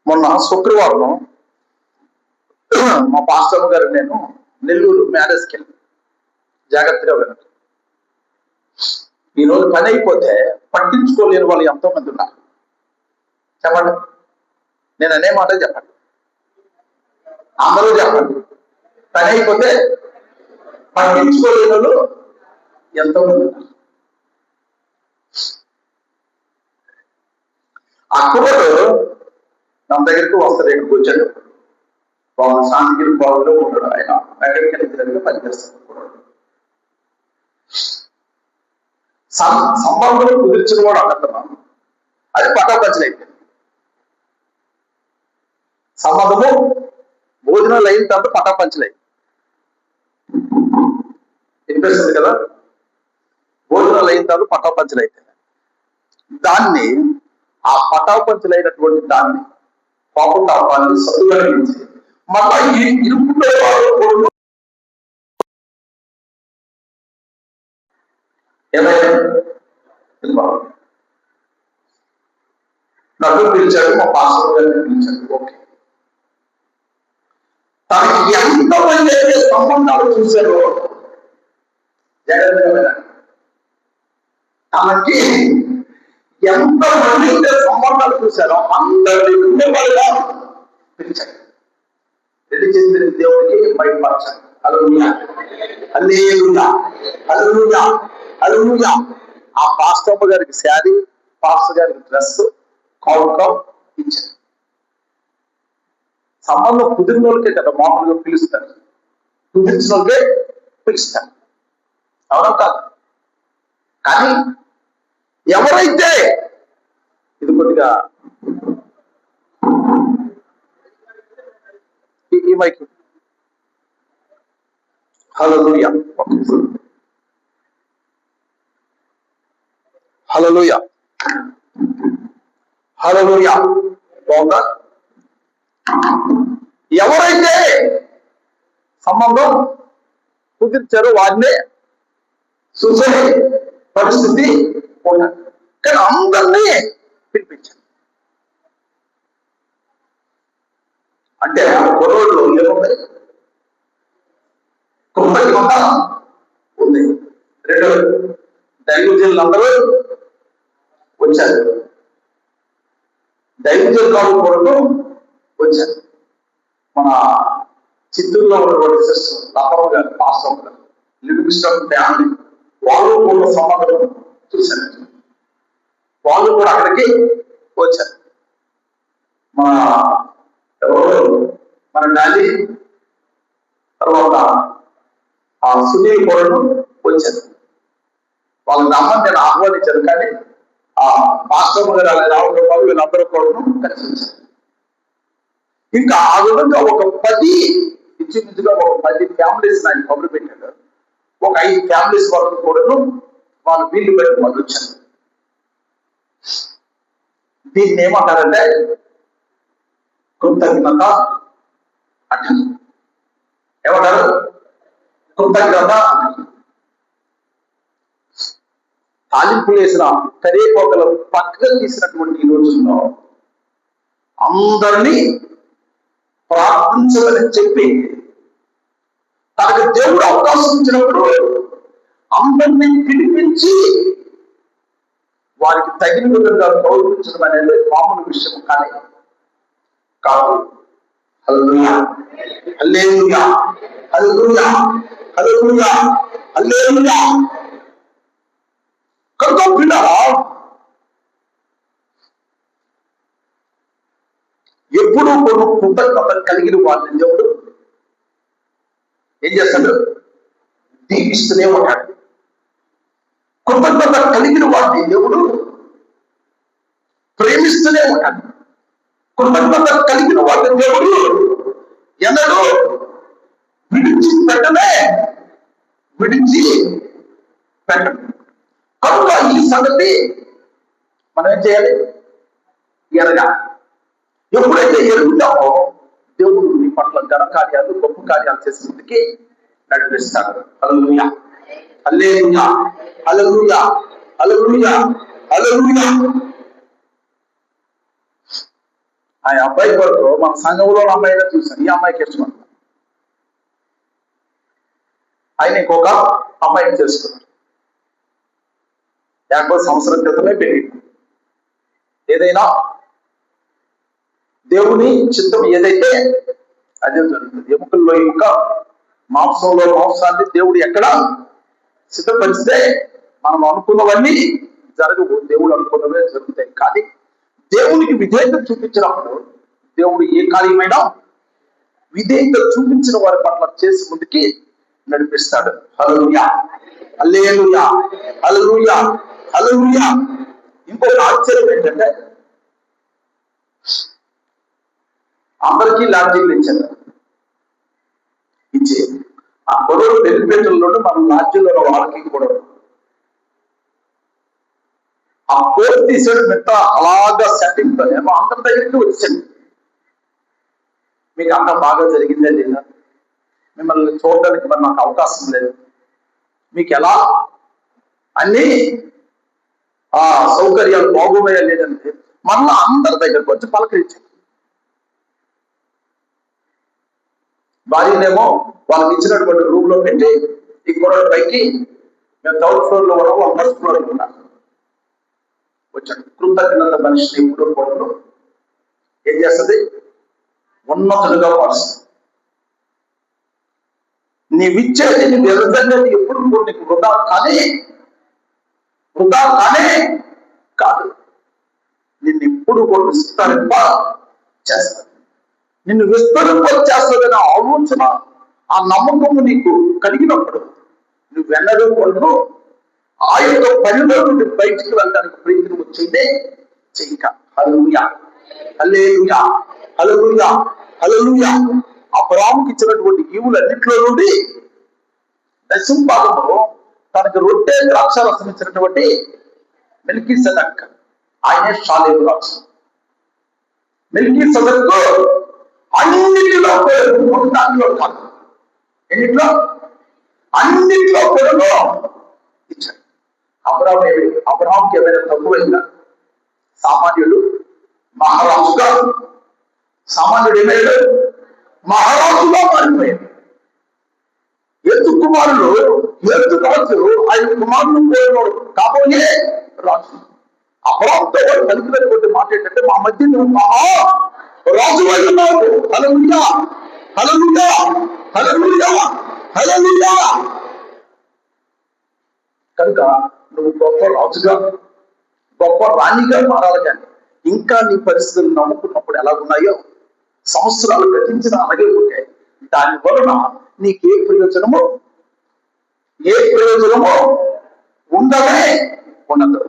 మొన్న శుక్రవారం మా పాస్టర్ గారు నేను నెల్లూరు మ్యారేజ్కి వెళ్ళి జాగ్రత్తగా వినట్టు. ఈరోజు పని అయిపోతే పట్టించుకోలేని వాళ్ళు ఎంతో మంది ఉన్నారు. చెప్పండి, నేను అనే మాట చెప్పండి, అందరూ చెప్పండి. పని అయిపోతే పట్టించుకోలేని వాళ్ళు ఎంతో మంది ఉన్నారు. అక్టోబర్ నా దగ్గరికి వస్తాడు. ఇక్కడికి వచ్చాడు. శాంతిగిరి బాబులో ఉంటాడు. ఆయన వెంకటగిరి పనిచేస్తాడు. సంబంధం కుదిర్చిన వాడు అంటున్నాను. అది పటాపంచలు అయిపోయింది. సంబంధము భోజనాలు అయిన తర్వాత పటాపంచలు అయింది. వినిపిస్తుంది కదా? భోజనాలు అయిన తర్వాత పటాపంచలు అయితే దాన్ని ఆ పటాపంచలైనటువంటి దాన్ని పాపతాపాన్ని సదుగరించి మళ్ళా ఈ ఇరుకులో ఏమైనా నన్ను పిలిచాడు, మా పాస్టర్ గారిని పిలిచాడు. ఓకే, తనకి ఎంతమంది అయితే సంబంధాలు చూశారో జగన్ తనకి ఎంతమంది అయితే సంబంధాలు చూశారో అందరినీ ఉండేవాళ్ళుగా పిలిచాడు. రెడ్డి చేసిన దేవుడికి బయటపరచాలి. హల్లెలూయా, హల్లెలూయా, హల్లెలూయా, హల్లెలూయా. ఆ పాస్టర్ గారికి శారీ, పాస్టర్ గారికి డ్రెస్ కావుకం ఇచ్చారు. సంబంధం కుదిరిన వాళ్ళకే కదా మామూలుగా పిలుస్తారు, కుదిర్చిన వాళ్ళకే పిలుస్తారు. అవునా కాదు? కానీ ఎవరైతే ఇది కొద్దిగా ఈ మైక్ హల్లెలూయా, హల్లెలూయా, హల్లెలూయా. బాగుందా? ఎవరైతే సంబంధం కుదిర్చారు, వారినే చూసే పరిస్థితి ఉన్నది. కానీ అందరినీ పిలిపించారు. అంటే ఆ కుర్రోళ్ళు ఏముంది, కృతజ్ఞత ఉంది. రెండు దైవజనులందరూ వచ్చారు, దైవజనులు కూడా వచ్చారు. మన చిత్తూరులో ఉన్నటువంటి సిస్టర్ తప్పవ గారు, పాస్టర్ గారు, లివింగ్స్టన్ ఫ్యామిలీ, వాళ్ళు కూడా సంబంధం చూశారు. వాళ్ళు కూడా అక్కడికి వచ్చారు. మన డాలీ తర్వాత ఆ సునీల్ కూడా వచ్చారు. వాళ్ళని నమ్మని నేను ఆహ్వానించాను, కానీ ఆ పాస్టర్ గారు అలా రావడం వల్ల వీళ్ళందరూ కూడా కలిసి వచ్చారు. ఇంకా ఆ విధంగా ఒక 10 ఇంచుమించుగా ఒక 10 ఫ్యామిలీస్ ఆయన కబురు పెట్టాడు. ఒక 5 ఫ్యామిలీస్ వరకు కూడా వాళ్ళు వీళ్ళు పెట్టి వాళ్ళు వచ్చారు. దీన్ని ఏమంటారంటే కృతజ్ఞత అంటారు. ఏమంటారు? కృతజ్ఞత. తాలింపులు వేసిన కరివేపాకుల పక్కన తీసినటువంటి ఈ రోజుల్లో అందరినీ ప్రార్థించమని చెప్పి తనకు దేవుడు అవకాశం ఇచ్చినప్పుడు అందరినీ పిలిపించి వారికి తగిన విధంగా గౌరవించడం అనేది మామూలు విషయం కానీ కాదు. హల్లెలూయా, హల్లెలూయా, హల్లెలూయా, హల్లెలూయా, హల్లెలూయా. కనుక పిల్లరా, ఎప్పుడు కొన్ని కృతజ్ఞత కలిగిన వాళ్ళని దేవుడు ఏం చేస్తాడు? దీవిస్తూనే ఉంటాడు. కృతజ్ఞత కలిగిన వాడిని దేవుడు ప్రేమిస్తూనే ఉంటాడు. కృతజ్ఞత కలిగిన వాడిని దేవుడు ఎన్నడూ విడిచి పెట్టడు. కనుక ఈ సంగతి మనం ఏం చేయాలి? ఎరగాలి. ఎప్పుడైతే ఎరుగుతామో దేవుడు నీ పట్ల ఘన కార్యాలు, గొప్ప కార్యాలు చేసేందుకు నడిపిస్తాడు. హల్లెలూయా, హల్లెలూయా, హల్లెలూయా, హల్లెలూయా, హల్లెలూయా. ఆ అబ్బాయి కొరకు మన సంఘంలో అమ్మాయిగా చూశాను. ఈ అమ్మాయికి ఇష్టం. ఆయన ఇంకొక అమ్మాయిని చేసుకున్నాడు. 50 సంవత్సరం క్రితమే పెళ్లి. ఏదైనా దేవుని చిత్తం ఏదైతే అదే జరుగుతుంది. ఎముకల్లో ఎముక, మాంసంలో మాంసాన్ని దేవుడు ఎక్కడ సిద్ధపరిస్తే మనం అనుకున్నవన్నీ జరగవు. దేవుడు అనుకున్నవే జరుగుతాయి. కానీ దేవునికి విధేయత చూపించినప్పుడు దేవుడు ఏ కార్యమైనా విధేయత చూపించిన వారి పట్ల చేసి ముందుకి నడిపిస్తాడు. హల్లెలూయా, హల్లెలూయా, హల్లెలూయా, హల్లెలూయా. ఇంకొక ఆశ్చర్యం ఏంటంటే అందరికీ లాడ్జీలు ఇచ్చారు. ఇచ్చి ఆ గొడవలు పెళ్లిపేటల్లోనూ మన లాడ్జీలో వాళ్ళకి కూడా ఆ కోర్టు తీసాడు. మిగత అలాగా సెట్టింగ్ తో ఏమో అందరి దగ్గరికి వచ్చాడు. మీకు అంత బాగా జరిగిందే లేదా? మిమ్మల్ని చూడడానికి మరి నాకు అవకాశం లేదు. మీకు ఎలా అన్ని సౌకర్యాలు బాగున్నాయా లేదంటే మళ్ళీ అందరి దగ్గరకు వచ్చి పలకరించాడు. భార్యనేమో వాళ్ళకి ఇచ్చినటువంటి రూమ్ లో పెట్టి ఈ గొడవ పైకి మేము 3rd ఫ్లోర్ లో ఉన్నాము, 1st ఫ్లోర్ లో ఉన్నాం. వచ్చాడు. కృతజ్ఞత మనిషిని ఎప్పుడు కూడా ఏం చేస్తుంది? ఉన్నతులుగా పరుస్తుంది. నీవిచ్చేది నీ వ్యర్థంగా ఎప్పుడు కూడా నీకు వృధా కానే కాదు. నిన్ను ఎప్పుడు కూడా విస్తరింప చేస్తాడు. నిన్ను విస్తరింప చేస్తాడనే ఆలోచన, ఆ నమ్మకము నీకు కలిగినప్పుడు నువ్వెన్నడూ కూడా ఆ యొక్క పనిలో నుండి బయటికి వెళ్ళడానికి ప్రయత్నం వచ్చిందే చెయ్యక. హల్లెలూయా, హల్లెలూయా, హల్లెలూయా, హల్లెలూయా. అబ్రాహాముకి ఇచ్చినటువంటి ఈవులన్నింటిలో నుండి 10వ భాగంలో తనకి రొట్టె ద్రాక్షారసం ఇచ్చినటువంటి మెల్కీసెదెక్, ఆయనే షాలేము రాజు. మెల్కీసెదెకు అన్నిటిలో దానిలో కాదు, ఎన్నిట్లో? అన్నిట్లో కూడా ఇచ్చాడు. అబ్రహాంకి ఏమైనా తక్కువైందా? సామాన్యుడు మహారాజుగా, సామాన్యుడు ఏమయ్యాడు? మహారాజుగా మారిపోయాడు. ఎత్తు కుమారుడు, ఎత్తు రాజు, ఆయన కుమారుడు పోయేవాడు కాబోయే రాజు. అబ్రహాంతో వాడు పలికినటువంటి మాట ఏంటంటే, మా మధ్య నువ్వు మహా రాజు ఉన్నావు. హల్లెలూయా, హల్లెలూయా, హల్లెలూయా, హల్లెలూయా. కనుక నువ్వు గొప్ప రాజుగా, గొప్ప రాణిగా మారాలి. కానీ ఇంకా నీ పరిస్థితులు నమ్ముకున్నప్పుడు ఎలాగున్నాయో సంవత్సరాలు గతించిన అలాగే ఉంటాయి. దాని వలన నీకు ఏ ప్రయోజనము ఉండనే ఉండదు.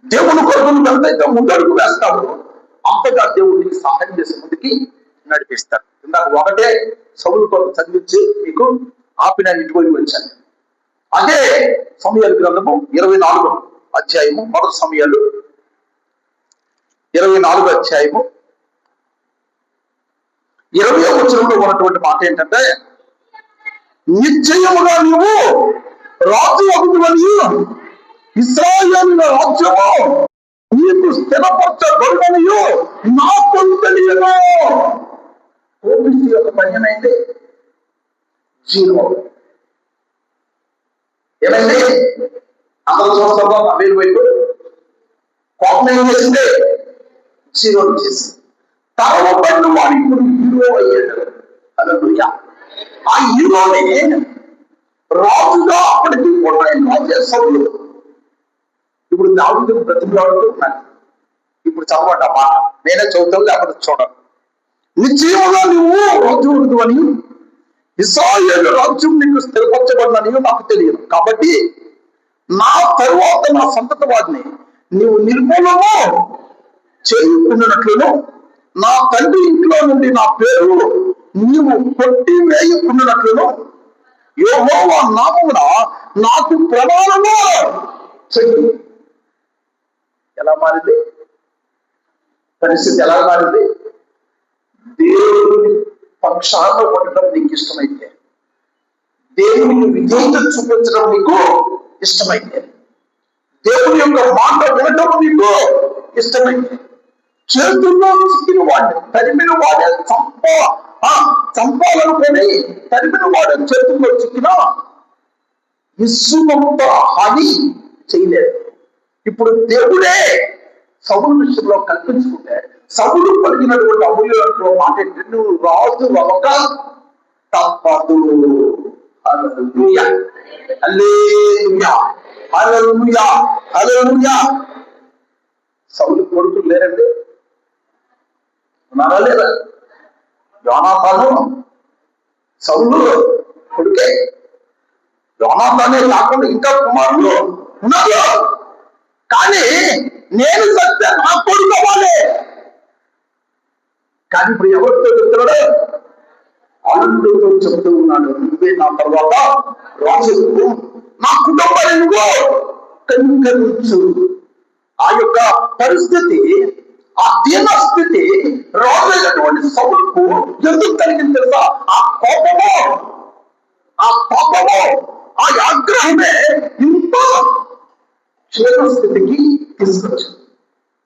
దేవుని కొరకు ఎంతైతే ముందడుగు వేస్తాడు అంతగా దేవుడికి సహాయం చేసే ముందుకి నడిపిస్తాడు. ఇందాక ఒకటే సౌలు కొరకు చదివించి మీకు ఆపిన ఇటువైపు వచ్చాను. అదే సమయాల గ్రంథము 24వ అధ్యాయము, మొదటి సమయాలు 24వ అధ్యాయము 20వ వచనంలో ఉన్నటువంటి మాట ఏంటంటే, నిశ్చయముగా నీవు రాజు అగుదువని ఇశ్రాయేలుల రాజ్యము నీకు స్థిరపరచబడుననియు నాకు తెలియను. కోపిష్టి యొక్క పని ఏమైంది? జీరో. ఏమైంది? అందరూ చూస్తాం అవేలు వైపు కోపం ఏం చేసింది? జీరో చేసింది. తరవబడిన వాడు ఇప్పుడు హీరో అయ్యాడు. హల్లెలూయా. ఆ హీరోని రాజుగా అప్పటికి రాజే సౌలు ఇప్పుడు దావీదు బ్రతిమలాడుతూ ఉన్నాడు. ఇప్పుడు చదవండి ఆ మాట, నేనే చదువుతాను లేకపోతే చూడండి. నిశ్చయముగా నువ్వు రాజు ఉండదు అని ఇశ్రాయేలు రాజ్యం నీకు స్థిరపరచబడినని నాకు తెలియదు. కాబట్టి నా తరువాత నా సంతతి వాడిని నీవు నిర్మూలము చేయకుండానట్లును, నా తండ్రి ఇంట్లో నుండి నా పేరు నీవు కొట్టి వేయకుండానట్లును యెహోవా నామమున నాకు ప్రమాణము చెయ్యి. ఎలా మారింది పరిస్థితి? ఎలా మారింది? దేవుని పక్షాన ఉండటం నీకు ఇష్టమైతే, దేవునికి విధేయత చూపించడం నీకు ఇష్టమైతే, దేవుని యొక్క మాట వినడం నీకు ఇష్టమైతే, చేతుల్లో చిక్కిన వాడిని తరిమిన వాడే చంపాలనుకొని తరిమిన వాడే చేతుల్లో చిక్కిన ఇసుమంత హాని చేయలేదు. ఇప్పుడు దేవుడే సౌలు విషయంలో కల్పించుకుంటే, సౌలు పలికినటువంటి అమూల్యమైన మాట ఏంటి? నువ్వు రాజు ఒక తప్పదు. హల్లెలూయా, హల్లెలూయా, హల్లెలూయా, హల్లెలూయా. సౌలు కొడుకులు లేరండి? ఉన్నారా లేదా? యోనాతాను సౌలు కొడుకే. యోనాతానే కాకుండా ఇంకా కుమారులు ఉన్నారు. కానీ నేను సత్య నా కొడుకు అవ్వాలి. కానీ ఇప్పుడు ఎవరితో చెప్తున్నాడు? ఆనందంతో చెప్తూ ఉన్నాడు, నువ్వే నా తర్వాత రాజు, నా కుటుంబాన్ని నువ్వు కనికరించు. ఆ యొక్క పరిస్థితి, ఆ దీనస్థితి రాజైనటువంటి సౌలుకు ఎందుకు కలిగింది తెలుసా? ఆ కోపము, ఆ పాపము, ఆ ఆగ్రహమే ఇంత క్షీణస్థితికి తీసుకొచ్చింది.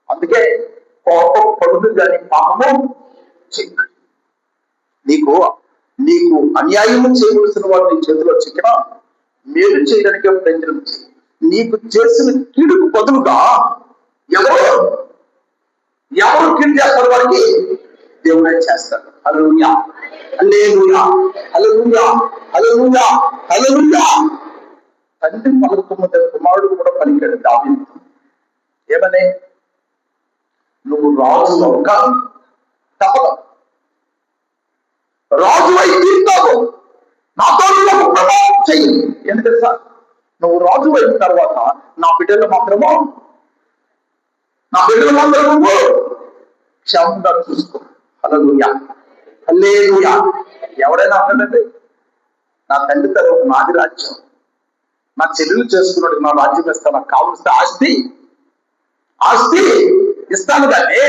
అందుకే కోపం పడుతుంది కానీ పాపము చేయదు. నీకు అన్యాయం చేయవలసిన వాడు నీ చేతిలో చిక్కిన మేలు చేయడానికి ప్రయత్నం చేయి. నీకు చేసిన కీడుకు బదులుగా ఎవరు కీడు చేస్తారు? వారికి దేవుడే చేస్తారు. హల్లెలూయా, హల్లెలూయా, హల్లెలూయా, హల్లెలూయా, హల్లెలూయా. తండ్రి పలుకుతున్న కుమారుడు కూడా పలికాడు దావీదు. ఏమని? నువ్వు రాజు ఒక తప్పదు, రాజు అయి తీరుతావు, నాతో ప్రమాణం చెయ్యి. ఎందుకు తెలుసా? నువ్వు రాజు అయిన తర్వాత నా బిడ్డలు మాత్రము క్షేమంగా చూసుకో. హల్లెలూయా, హల్లెలూయా. ఎవడైనా అంటాడండి, నా తండ్రి తర్వాత నాది రాజ్యం, నా చెల్లెలు చేసుకున్నాడు, నా రాజ్యం ఇస్తాను, నాకు కావలసిన ఆస్తి ఇస్తాను, కానీ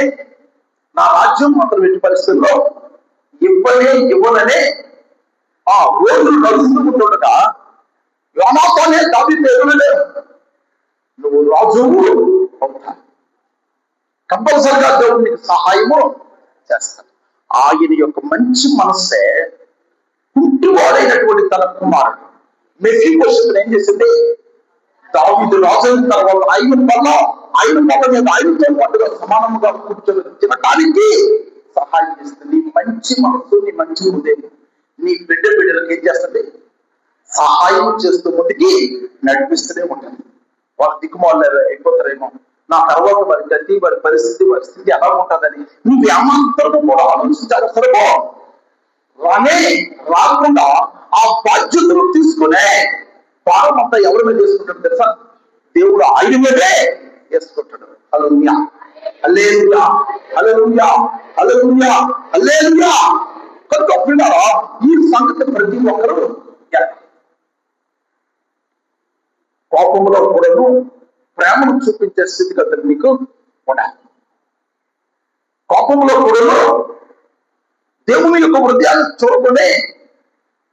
నా రాజ్యం మాత్రం ఎట్టి పరిస్థితుల్లో ఇవ్వననే ఆ రోజులు నడుస్తుండగా యోనాతోనే దావీదు ఎదురలేదు, నువ్వు రాజువు అవుతా, కంపల్సరిగా దేవుడు నీకు సహాయము చేస్తాడు. ఆయన యొక్క మంచి మనస్సే కుంటివాడైనటువంటి తన కుమారుడు మెఫీబోషెత్ ఏం చేసింది, దావీదు రాజు అయిన తర్వాత ఆయన వల్ల మీద ఆయనతో పాటుగా సమానముగా కూర్చొని తినటానికి సహాయం చేస్తుంది. నీ మంచి మనసు, నీ మంచి హృదయం నీ బిడ్డలకు ఏం చేస్తుంది, సహాయం చేస్తూ ముందుకి నడిపిస్తూనే ఉంటుంది. వాళ్ళు దిక్కుమాలు అయిపోతారేమో, నా తర్వాత వారి గతి, వారి పరిస్థితి, వారి స్థితి ఎలా ఉంటుందని నువ్వు ఏమాత్రము కూడా ఆలోచించాలి. సరేమో రాకుండా ఆ బాధ్యతలు తీసుకునే భారం అంతా ఎవరి మీద వేసుకుంటాడు తెలుసా, దేవుడు ఆయన మీదే వేసుకుంటాడు. హల్లెలూయా, హల్లెలూయా, హల్లెలూయా, హల్లెలూయా, హల్లెలూయా. కనుక పిల్లరా, ఈ సంగతి ప్రతి ఒక్కరు కోపంలో కూడాను ప్రేమను చూపించే స్థితిగతులు నీకు ఉండాలి. కోపంలో కూడాను దేవుని యొక్క హృదయాన్ని చూడకునే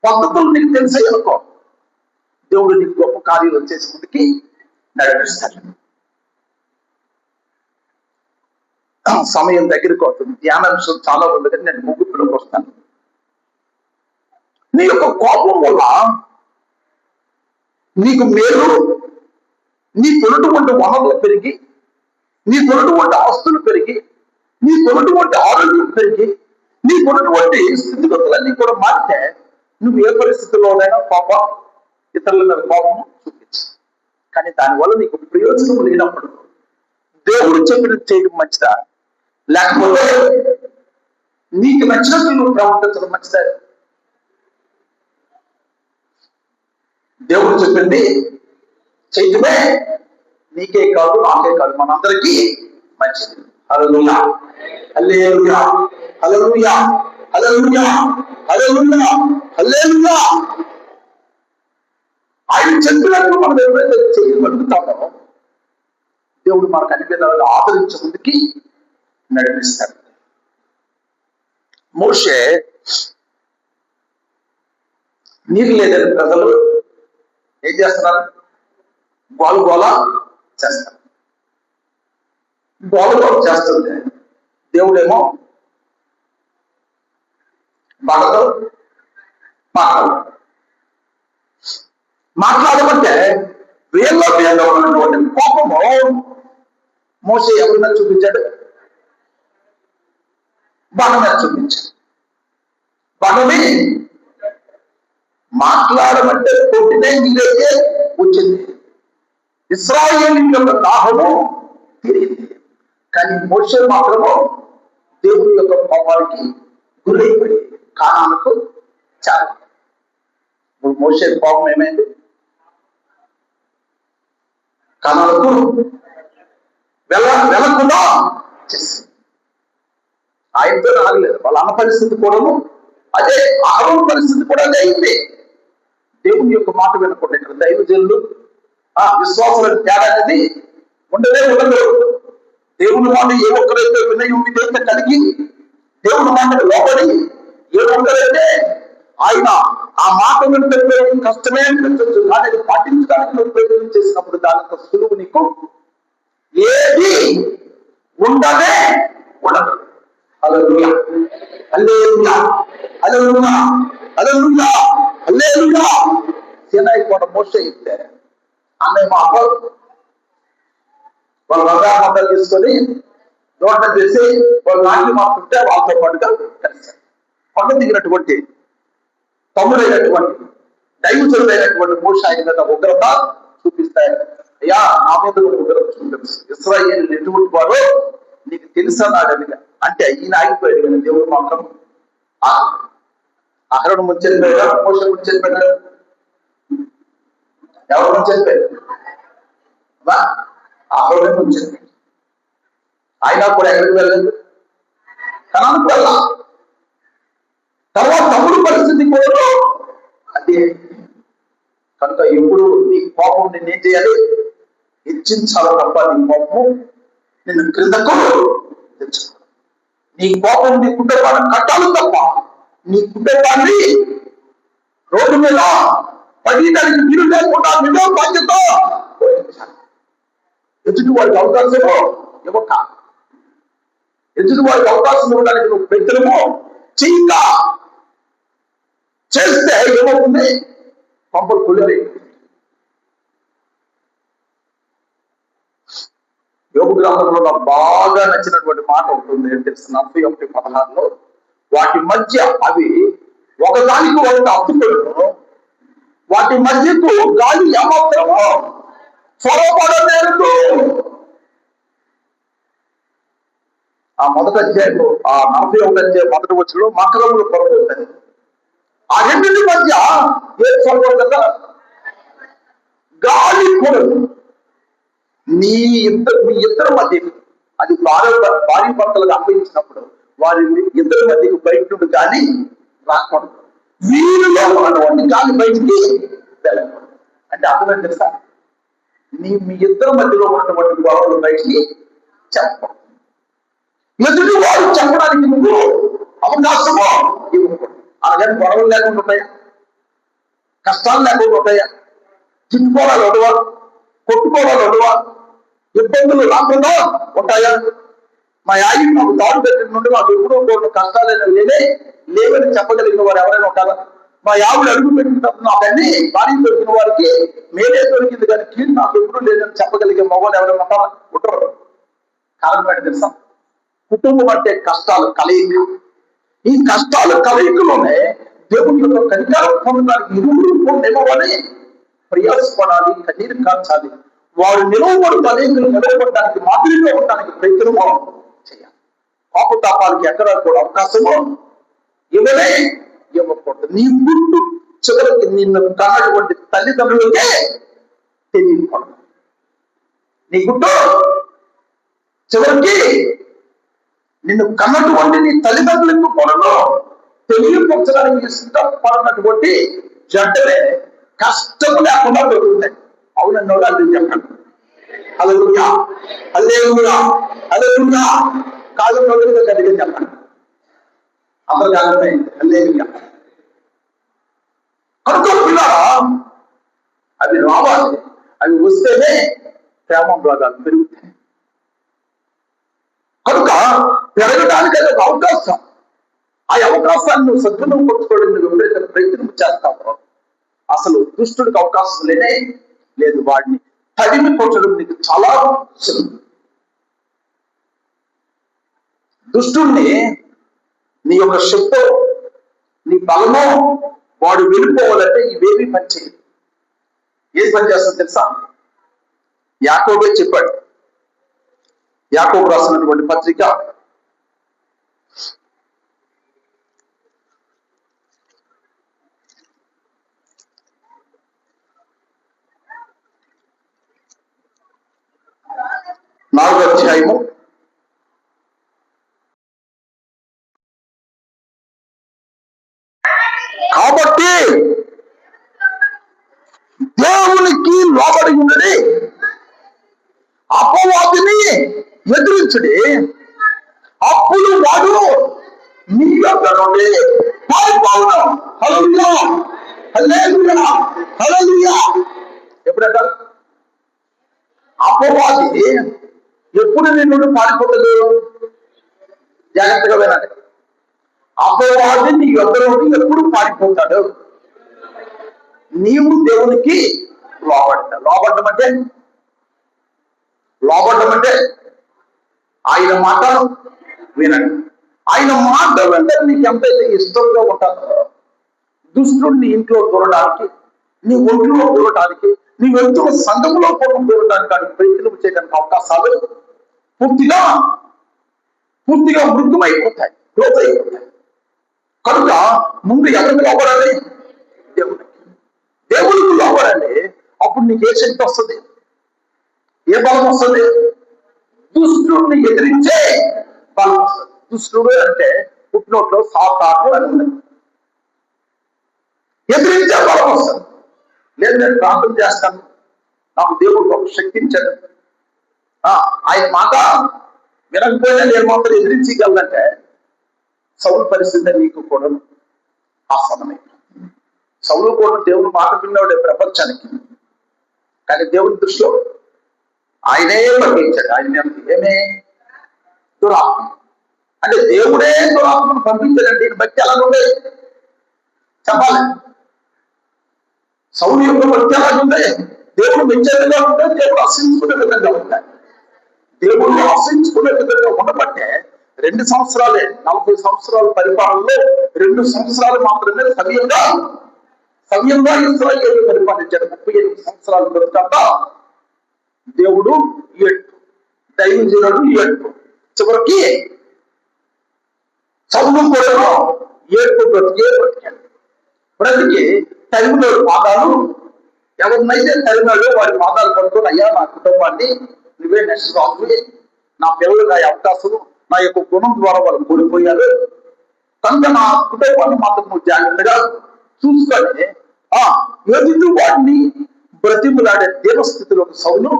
పద్ధతులు నీకు తెలిసే అనుకో, దేవుడు నీకు గొప్ప కార్యాలు చేసి ముందుకి నడిపిస్తాడు. సమయం దగ్గరికి అవుతుంది, ధ్యానాంశం చాలా ఉంది కానీ నేను ముగింపులోకి వస్తాను. నీ యొక్క కోపం వల్ల నీకు మేలు, నీ తొలటువంటి వనరులు పెరిగి, నీ తొలటువంటి ఆస్తులు పెరిగి, నీ తొలటువంటి ఆరోగ్యం పెరిగి, నీ తొలటువంటి స్థితిగతులన్నీ కూడా మారితే నువ్వు ఏ పరిస్థితుల్లోనైనా కోపం, ఇతరుల మీద కోపం చూపించు. కానీ దానివల్ల నీకు ప్రయోజనం లేనప్పుడు దేవుడు చెప్పినట్టు చేయడం మంచిదా, లేకపోతే నీకు నచ్చినట్టు నువ్వు ప్రవర్తించడం మంచిదా? దేవుడు చెప్పింది చేయటమే నీకే కాదు, నాకే కాదు, మనందరికీ మంచిది. హల్లెలూయా, హల్లెలూయా, హల్లెలూయా, హల్లెలూయా, హల్లెలూయా, హల్లెలూయా. ఆయన చెప్పినట్టు మనం ఎవరైతే చేయగలుగుతామో దేవుడు మనకు అన్ని విధాలుగా ఆదరించే ముందుకి నడిపిస్తాడు. మోషే నీరు లేదని ప్రజలు ఏం చేస్తున్నారు, గోల చేస్తారు. గోల చేస్తుంటే దేవుడేమో బాధతో మాట్లాడమంటే వీళ్ళ ఉన్నటువంటి కోపము మోషే ఎవరి మీద చూపించాడు, బాధ మీద చూపించాడు. బాధని మాట్లాడమంటే కొట్టినే నీరైతే వచ్చింది, ఇశ్రాయేలు యొక్క దాహము తీరింది. కానీ మోషే మాత్రము దేవుని యొక్క కోపానికి గురైపోయి కానానుకు చాలా. ఇప్పుడు మోషే కోపం ఏమైంది, కానానుకు వెళ్ళకుండా చేసింది. ఆయనతో ఆగలేదు, వాళ్ళ అన్న పరిస్థితి కూడాను అదే, ఆరోగ్య పరిస్థితి కూడా అదే అయింది. దేవుని యొక్క మాట వినకుండా ఇక్కడ దైవజనులు విశ్వాసాలకు తేడా అనేది ఉండదే ఉండదు. దేవుని మాట ఏ ఒక్కరైతే వినయం విధేయత కలిగి దేవుని మాటకు లోబడి ఏ ఒక్కరైతే ఆయన ఆ మాట వింటే కష్టమే అనిపించవచ్చు, కానీ అది పాటించడానికి నువ్వు ప్రయత్నం చేసినప్పుడు దానికి సులువు నీకు ఏది ఉండదే ఉండదు. హల్లెలూయా, హల్లెలూయా, హల్లెలూయా, హల్లెలూయా, హల్లెలూయా. సీనాయి కొండ మోషే ఇస్తే అన్నయ్య మా అబ్బాయి వాళ్ళ రథాలు తీసుకొని రోడ్డు చేసి వాళ్ళు నాటి మాకుంటే వాళ్ళతో పాటుగా కలిశారు. కొండ దిగినటువంటి తమ్ముడైనటువంటి దైవజనుడైనటువంటి మోషే ఆయన మీద ఉగ్రత చూపిస్తాయి. అయ్యా, నా మీద ఉగ్రత చూపించు, ఇశ్రాయేలు ఎటువంటి వారో నీకు తెలుసన్నాడు అని. అంటే ఈయన ఆగిపోయాడు కానీ దేవుడు మాత్రం అహరోను ముంచెళ్ళిపోయాడు, మోషే ముంచెళ్ళిపోయాడు. ఎవరు ముంచెళ్ళిపోయాడు? అహరోను ముంచెళ్ళిపోయాడు. ఆయన కూడా ఎక్కడికి వెళ్ళలేదు, కనానుకు వెళ్ళా. తర్వాత తమ్ముడు పరిస్థితి కూడా అదే. కనుక ఎప్పుడు నీ కోపం నిన్నేం చేయాలి, హెచ్చించాలి తప్ప నీ కోపం నిన్ను క్రిందకు తెచ్చుకో. నీ కోపం నీ కుటుంబాన్ని కట్టాలి తప్ప నీ కుటుంబాన్ని రోడ్డు మీద పడేయడానికి వీలు లేకుండా నిజం బాధ్యత ఎదుటి వాడికి అవకాశము ఇవ్వక, ఎదుటి వాడికి అవకాశం ఇవ్వడానికి నువ్వు ప్రయత్నము చెయ్యక చేస్తే ఏమవుతుంది? పంపలు కొలిపి. యోగ గ్రంథంలో నాకు బాగా నచ్చినటువంటి మాట ఉంటుంది. ఏం తెలుసు? 41:16 వాటి మధ్య అవి ఒకదానికి ఒకటి అత్తుకోవడం, వాటి మధ్యకు గాలి ఏమాత్రమో చొరబడలేదు. ఆ మొదటి అధ్యాయంలో, ఆ 41 అధ్యాయం మొదటి వచ్చిలో మకరములు పొరబోతుంది. ఆ రెండింటి మధ్య ఏం చొరబడదు కదా? గాలి కొడదు. మీ ఇద్దరి మధ్య, అది భారీ భర్తలుగా అన్వయించినప్పుడు వారి ఇద్దరి మధ్యకు బయట నుండి గాలి రాకూడదు, వీరిలో ఉన్నటువంటి గాలి బయటికి వెళ్ళకూడదు. అంటే అర్థం తెలుసా? మీ ఇద్దరి మధ్యలో ఉన్నటువంటి గొడవలు బయటికి చెప్పకూడదు. ఎదుటి వారు చెప్పడానికి నువ్వు అవకాశమో ఇవ్వకూడదు. అలాగే గొడవలు లేకుండా ఉంటాయా? కష్టాలు లేకుండా ఉంటాయా? తిట్టుకోవడాలు ఉండవా? కొట్టుకోవడాలు ఉండవా? ఇబ్బందులు రాకుండా ఉంటాయా? మా ఆయన మాకు తాడు పెట్టిన నుండి మాకు ఎప్పుడూ కొన్ని కష్టాలు లేవని చెప్పగలిగిన వారు ఎవరైనా ఉంటారా? మా ఆవిడ అడుగు పెట్టినప్పుడు నాకు అన్ని భార్య దొరికిన వారికి మేలే దొరికింది కానీ కీడు నాకు ఎప్పుడూ లేదని చెప్పగలిగే మగవాళ్ళు ఎవరైనా ఉంటారా? ఉంటారు. కారణం ఏంటి తెలుసా? కుటుంబం అంటే కష్టాలు కలయిక. ఈ కష్టాలు కలయికలోనే దేవుని యొక్క కనికరం పొందడానికి ఇరువురు నిలవని ప్రయాసపడాలి, కన్నీరు కార్చాలి. వారు నిలవబడు కలయికలు నిలవబడడానికి, మాదిరిగా ఉండడానికి ప్రయత్నమో చేయాలి. పాపతాపాలకి ఎక్కడ కూడా అవకాశమో ఇవ్వకూడదు. నీ గుట్టు చివరికి నిన్ను కన్నటువంటి తల్లిదండ్రులకే తెలియకూడదు. నీ గుట్టు చివరికి నిన్ను కన్నటువంటి నీ తల్లిదండ్రులకు కూడా తెలియపరచడానికి ఇష్టపడినటువంటి జంటలే కష్టము లేకుండా దొరుకుతాయి. అవునన్న వాళ్ళు అర్థం చెప్పండి. హల్లెలూయా, హల్లెలూయా, హల్లెలూయా. కాదు రోజులుగా గట్టిగా చెప్పండి. అందరు కాలంపై హల్లెలూయా. కనుక పిల్లరా, అవి రావాలి. అవి వస్తేనే ప్రేమానురాగాలు పెరుగుతాయి. కనుక పెరగడానికి అది ఒక అవకాశం. ఆ అవకాశాన్ని నువ్వు సద్వినియోగం పరచుకోవడం నువ్వు ఎప్పుడైతే ప్రయత్నం చేస్తావో అసలు దుష్టుడికి అవకాశం లేదు. వాడిని తడిమి కొట్టడం నీకు చాలా సులువు. దుష్టుడిని నీ యొక్క శక్తో, నీ బలమో వాడు వెళ్ళిపోవాలంటే ఇవేమీ పనిచేయదు. ఏది పని చేస్తుంది తెలుసా? యాకోబే చెప్పాడు. యాకోబు రాసినటువంటి పత్రిక 4వ అధ్యాయము 'కాబట్టి దేవునికి లోబడి ఉండడి, అపవాదిని ఎదిరించుడి, అప్పుడు వాడు నీ యొక్క నుండి పారిపోవును.' హల్లెలూయా, హల్లెలూయా, హల్లెలూయా. ఎప్పుడంట అపవాది ఎప్పుడు నీ నుండి పారిపోతుంది? జాగ్రత్తగా వినండి. అపవాది నీ యొక్క నుండి ఎప్పుడు పారిపోతాడు? నీవు దేవునికి లోబడ్డం అంటే ఆయన మాట వినండి. ఆయన మాట వెంటే నీకు ఎంతైతే ఇష్టంగా ఉంటారో దుష్టుడిని ఇంట్లో దూరడానికి, నీ ఒంట్లో దూరడానికి, నీ వెళ్తున్న సంఘంలో కూడా దూరడానికి కానీ ప్రయత్నం చేయడానికి అవకాశాలు పూర్తిగా మృగమైపోతాయి, లోపైపోతాయి. కనుక ముందు ఎవరికి లోపడాలి? దేవుడికి లోపడండి. అప్పుడు నీకు ఏ శక్తి వస్తుంది? ఏ బలం వస్తుంది? దుష్టుడిని ఎదిరించే బలం వస్తుంది. దుష్టుడు అంటే పుట్టినోట్లో సాతాను అని ఉంది. ఎదిరించే బలం వస్తుంది. లేదు నేను ప్రార్థన చేస్తాను, నాకు దేవుడు ఒక శక్తించాడు, ఆయన మాట వినకపోయినా నేను మాత్రం ఎదిరించగలంటే సౌలు పరిస్థితి నీకు కూడా ఆసనమే. సౌలు కూడా దేవుని మాట విన్నాడే ప్రపంచానికి, కానీ దేవుని దృష్టిలో ఆయనే పంపించాడు. ఆయన ఏమే దురాత్మ అంటే దేవుడే దురాత్మను పంపించాడంటే దీన్ని బట్టి ఎలా ఉంది చెప్పాలి. సౌలు యొక్క బట్టి ఎలా ఉంది, దేవుడు మెచ్చేదిగా ఉంటే దేవుడు ఆశించుకునే విధంగా ఉంటాయి. దేవుడిని ఆశించుకునే విధంగా ఉండబట్టే 2 సంవత్సరాలే 40 సంవత్సరాల పరిపాలనలో 2 సంవత్సరాలు మాత్రమే సవ్యంగా ఇశ్రాయేలు పరిపాలించాడు. 38 సంవత్సరాలు బ్రతుకంట దేవుడు దైవజనుడు చివరికి సౌలు కూడా బ్రతికి తరిమిలో పాదాలు ఎవరినైతే తరిమాడో వారి పాదాలు పడుకొని, అయ్యా నా కుటుంబాన్ని నువ్వే నెక్స్ట్ రాజు, నా పిల్లలు నా అవకాశం నా యొక్క గుణం ద్వారా వాళ్ళు కోల్పోయారు కనుక నా కుటుంబాన్ని మాత్రం నువ్వు జాగ్రత్తగా చూసుకొని ఎదుటి వాడిని బ్రతిములాడే దేవస్థితిలోకి సౌలు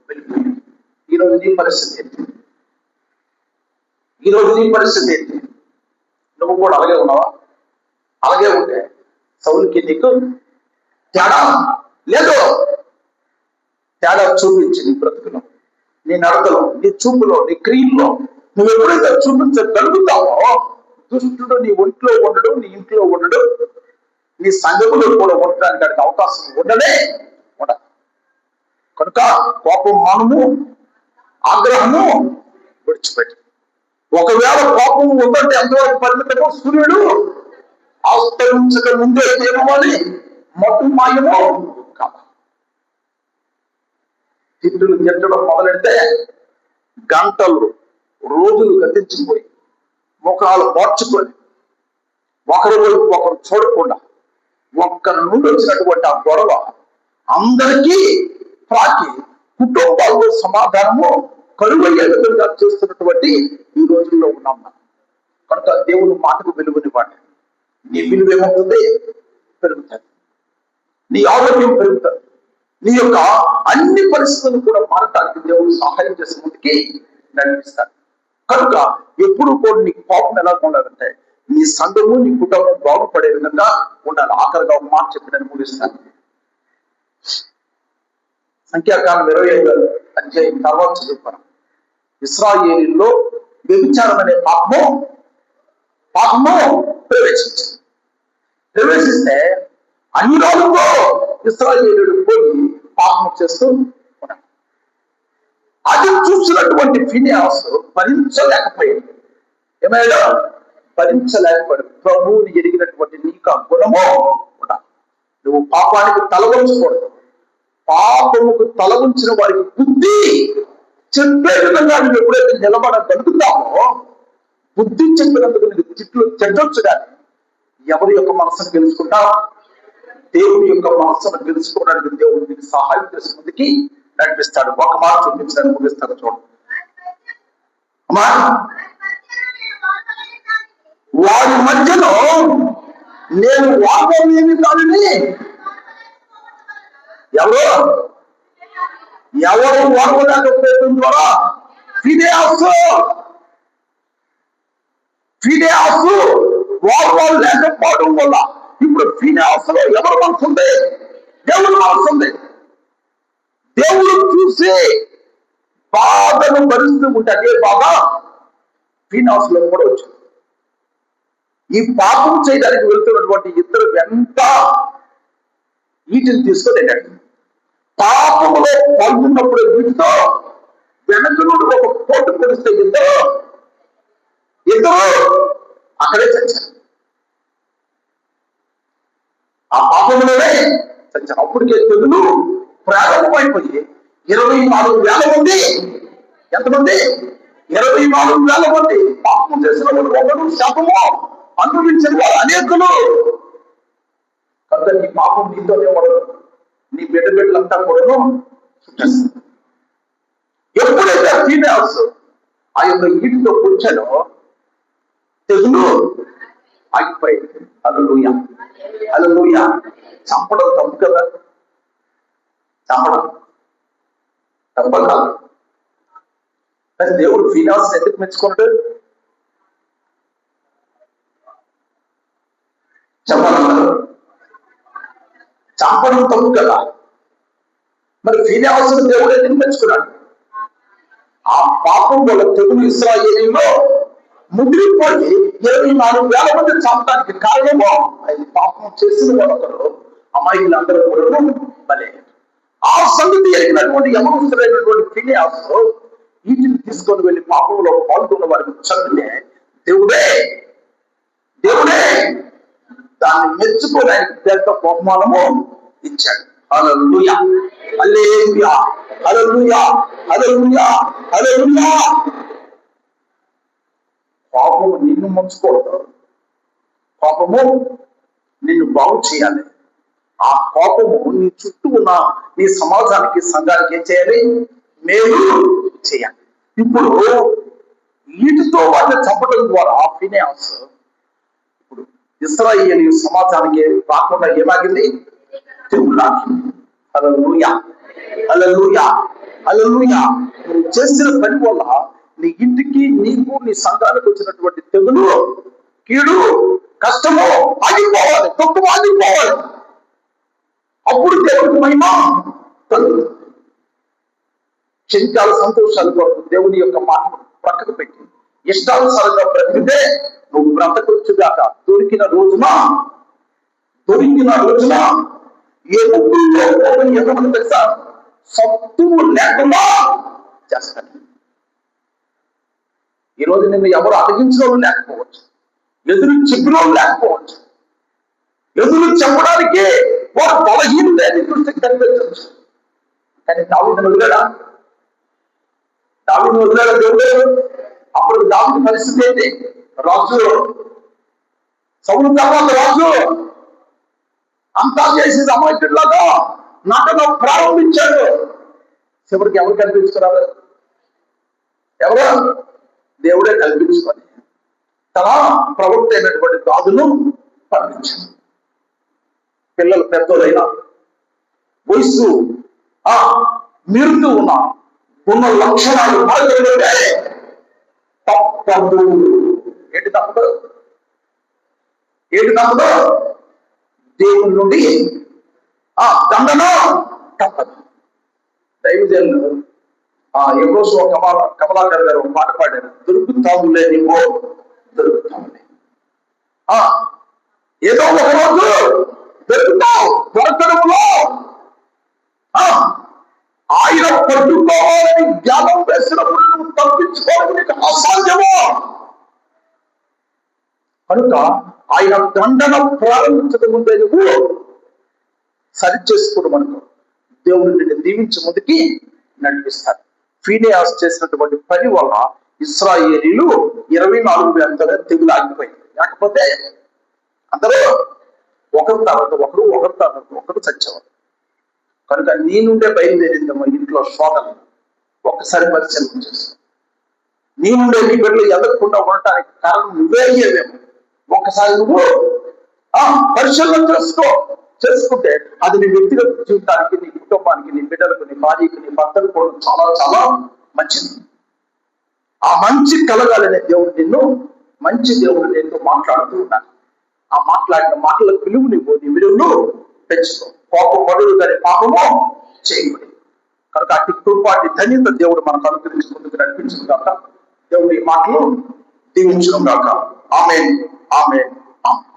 వెళ్ళిపోయాడు. ఈరోజు నీ పరిస్థితి ఏంటి? నువ్వు కూడా అలాగే ఉన్నావా? అలాగే ఉంటే సౌలుకి నీకు తేడా లేదు. తేడా చూపించి నీ బ్రతుకులో, నీ నడకలో, నీ చూపులో, నీ క్రియల్లో నువ్వు ఎప్పుడైతే చూపించగలుగుతావో దుష్టుడు నీ ఒంట్లో ఉండడు, నీ ఇంట్లో ఉండడు, నీ సంఘములో కూడా ఉండడానికి అవకాశం ఉండదు. కనుక కోపం మనము, ఆగ్రహము విడిచిపెట్టి, ఒకవేళ కోపం ఉందంటే ఎంతవరకు పరిమితమో సూర్యుడు ఆస్తరించక ముందే ఏమని మట్టు మాయమో కాదు. తిట్టడం మొదలెడితే గంటలు రోజులు గతించిపోయి ముఖాలు మార్చుకొని ఒకరి వైపు ఒకరు చూడకుండా ఒక్కరి నుండి వచ్చినటువంటి ఆ గొడవ అందరికీ పాకి కుటుంబాల్లో సమాధానము కరువయ్యే విధంగా చేస్తున్నటువంటి ఈ రోజుల్లో ఉన్నాం. కనుక దేవుని మాటకు విలువనివ్వండి. నీ విలువ ఏమవుతుంది? పెరుగుతుంది. నీ ఆరోగ్యం పెరుగుతుంది. నీ యొక్క అన్ని పరిస్థితులు కూడా మారటానికి దేవుడు సహాయం చేసే ముందుకి నడిపిస్తాడు. కనుక ఎప్పుడు కూడా నీకు కోపం ఎలా ఉండాలంటే నీ సంఘము, నీ కుటుంబం బాగుపడే విధంగా ఉండాలి. ఆఖరిగా ఒక మాట చెప్పినని ముగిస్తాను. సంఖ్యాకాండం 25 అధ్యాయం తర్వాత చదువుతాను. ఇశ్రాయేలులో వ్యభిచారం అనే పాపము ప్రవేశిస్తే అన్యురాలతో ఇశ్రాయేలుడు పోయి పాపం చేస్తూ ఉన్నాడు. అది చూసినటువంటి ఫినియాస్ భరించలేకపోయాడు. ఏమయ్యాడు? భరించలేకపోయాడు. ప్రభువుని ఎరిగినటువంటి నీకు ఆ గుణము కూడా, నువ్వు పాపానికి తల వంచకూడదు. పాపముకు తల ఉంచిన వారికి బుద్ధి చెప్పే విధంగా నువ్వు ఎప్పుడైతే నిలబడగలుగుతావో, బుద్ధి చెప్పినందుకు నీకు తిట్లు చెడ్డొచ్చు. కానీ ఎవరి యొక్క మనసును గెలుచుకుంటావు? దేవుని యొక్క మనసును గెలుచుకోవడానికి దేవుడు నీకు సహాయం చేసే ముందుకి నడిపిస్తాడు. ఒక మాట చూపించడానికి ముగిస్తాడు. చూడండి, అమ్మా, వారి మధ్యలో నేను వాగ్దానం కాదని ఎవరు వాడలేకపోవడం ద్వారా ఫినియాసు వాగ్దానం లేకపోవడం వల్ల ఇప్పుడు ఫినియాసులో ఎవరు మనసు ఉంది? దేవుడు మనసు ఉంది. దేవుడు చూసి బాధను భరిస్తూ ఉంటే అదే బాధ ఫినియాసులో కూడా వచ్చింది. ఈ పాపం చేయడానికి వెళ్తున్నటువంటి ఇద్దరు వెంట వీటిని తీసుకొని వెళ్ళాడు. పాపములో పాల్గొన్నప్పుడు వీటితో వెనక నుండి ఒక పోటు పొడిస్తే ఇద్దరు అక్కడే చచ్చారు. ఆ పాపంలోనే చచ్చారు. అప్పటికే తెగులు ప్రారంభమైపోయి 24,000 మంది, ఎంతమంది? 24,000 మంది పాపం చేసిన వాళ్ళు, ఒకరు శాపము అనుభవించిన వాళ్ళు అనేకులు. కనుక నీ పాపం నీతోనే ఉండదు, నీ బిడ్డలంతా కూడా చుట్టేస్తుంది. ఎప్పుడైతే ఫీనియాస్ ఆ యొక్క ఇంటితో కూర్చొనో తెగులు ఆగిపోయింది. హల్లెలూయా, హల్లెలూయా. చంపడం తప్పు కదా, చంపడం తప్పు కాదు. కానీ దేవుడు ఫీనియాస్ ఎందుకు మెచ్చుకున్నాడు? చెప్పాలంటారు. చంపడం తప్పు కదా. మరి ఫీనియాసును దేవుడు ఎందుకు మెచ్చుకున్నాడు? ఆ పాపం వల్ల తెగులు ఇశ్రాయేలీయుల్లో ముదిరిపోయి 24,000 మంది చంపడానికి కారణమో ఆయన పాపం చేసిన వాళ్ళందరూ అమాయకులందరూ కూడా బలే. ఆ సంగతి ఎరిగినటువంటి యమనస్తుడైనటువంటి ఫీనియాసు వీటిని తీసుకొని వెళ్ళి పాపంలో పాల్గొన్న వారికి చదివే దేవుడే దాన్ని మెచ్చుకొని ఆయనకి పెద్ద బహుమానము ఇచ్చాడు. హల్లెలూయా, హల్లెలూయా, హల్లెలూయా, హల్లెలూయా, హల్లెలూయా. పాపము నిన్ను ముంచుకోవద్దు. పాపము నిన్ను బాగు చేయాలి. ఆ కోపము నీ చుట్టూ ఉన్న నీ సమాజానికి, సంఘానికి ఏం చేయాలి? మేలు చేయాలి. ఇప్పుడు వీటితో వాళ్ళని చంపడం ద్వారా ఫీనియాస్ ఇప్పుడు ఇశ్రాయేలు సమాజానికి రాకుండా ఏమాగింది? తెగులాగింది. హల్లెలూయా, హల్లెలూయా, హల్లెలూయా. నువ్వు చేసిన పని వల్ల నీ ఇంటికి, నీకు, నీ సంఘానికి వచ్చినటువంటి తెగులు, కీడు, కష్టము ఆగిపోవాలి, తక్కువ ఆగిపోవాలి. అప్పుడు దేవుడికి మహిమ కలుగుతుంది. క్షణికాల సంతోషాల కొరకు దేవుని యొక్క మాటను ప్రక్కకు పెట్టి ఇష్టానుసారంగా బ్రతికితే నువ్వు బ్రతకొచ్చుగాక. దొరికిన రోజున ఏ ముగ్గురు తెలుసా? సత్తువు లేకుండా చేస్తాను. ఈరోజు నిన్ను ఎవరు అడిగించిన వాళ్ళు లేకపోవచ్చు, ఎదురు చెప్పిన వాళ్ళు లేకపోవచ్చు, ఎదురు చెప్పడానికి వారు బలహీనులే దృష్టికి కనిపించవచ్చు. కానీ దావీదును వదిలేడా? దేవుడు. అప్పుడు దావీదు పరిస్థితి ఏంటి? రాజు, సౌలు తర్వాత రాజు, అంతా చేసి అమాయకుడిలాగా నటన ప్రారంభించాడు. చివరికి ఎవరు కల్పించుకున్నారు? ఎవరు? దేవుడే కల్పించుకొని తన ప్రవక్త అయినటువంటి రాజును పంపించాడు. పిల్లలు పెద్దోళ్ళైనా, వయస్సు మీరుతూ ఉన్న లక్షణాలు మారుతుంటే తప్పదు. ఏంటి తప్పదు? దేవుని నుండి దండన తప్పదు. దైవజనులు ఎగోసో కమలాకర్ గారు ఒక పాట పాడారు, దొరుకుతావులే నీవో దొరుకుతావులే. ఏదో ఒక రోజు దొరుకుతావు. దొరకడంలో ఆయన పట్టుకోవాలని జ్ఞానం వేసినప్పుడు నువ్వు తప్పించుకోవడం నీకు అసాధ్యమో. కనుక ఆయన దండన ప్రారంభించడం ముందే నువ్వు సరి చేసుకోవడం అనుకో, దేవుడు నిన్ను దీవించి ముందుకి నడిపిస్తాడు. ఫీనియాస్ చేసినటువంటి పని వల్ల ఇశ్రాయేలీలు 24,000 తెగులు ఆగిపోయింది. లేకపోతే అందరూ ఒకరి తర్వాత ఒకరు చచ్చేవారు. కనుక నీ నుండే బయలుదేరిందమ్మా ఇంట్లో శోధన. ఒక్కసారి పరిశీలన చేస్తాం. నీ నుండే నీ బిడ్డలు ఎదగకుండా ఉండటానికి కారణం నువ్వే అయ్యేవేమో. ఒక్కసారి నువ్వు పరిశీలన చేసుకుంటే అది నీ వ్యక్తిగత జీవితానికి, నీ కుటుంబానికి, నీ బిడ్డలకు, నీ భార్యకు, నీ భర్తకు కూడా చాలా చాలా మంచిది. ఆ మంచి కలగాలనే మంచి దేవుడు నిన్ను మాట్లాడుతూ ఉన్నాడు. ఆ మాట్లాడిన మాటల విలువ నీ విలువను పెంచుకో. కోపపడు కానీ పాపము చేయబడి. కనుక అట్టి కృపాటి ధన్యత దేవుడు మనకు అనుగ్రహించి ముందుకు నడిపించను గాక. దేవుడి మాటలు దీవించను గాక. ఆమేన్, ఆమేన్, ఆమేన్.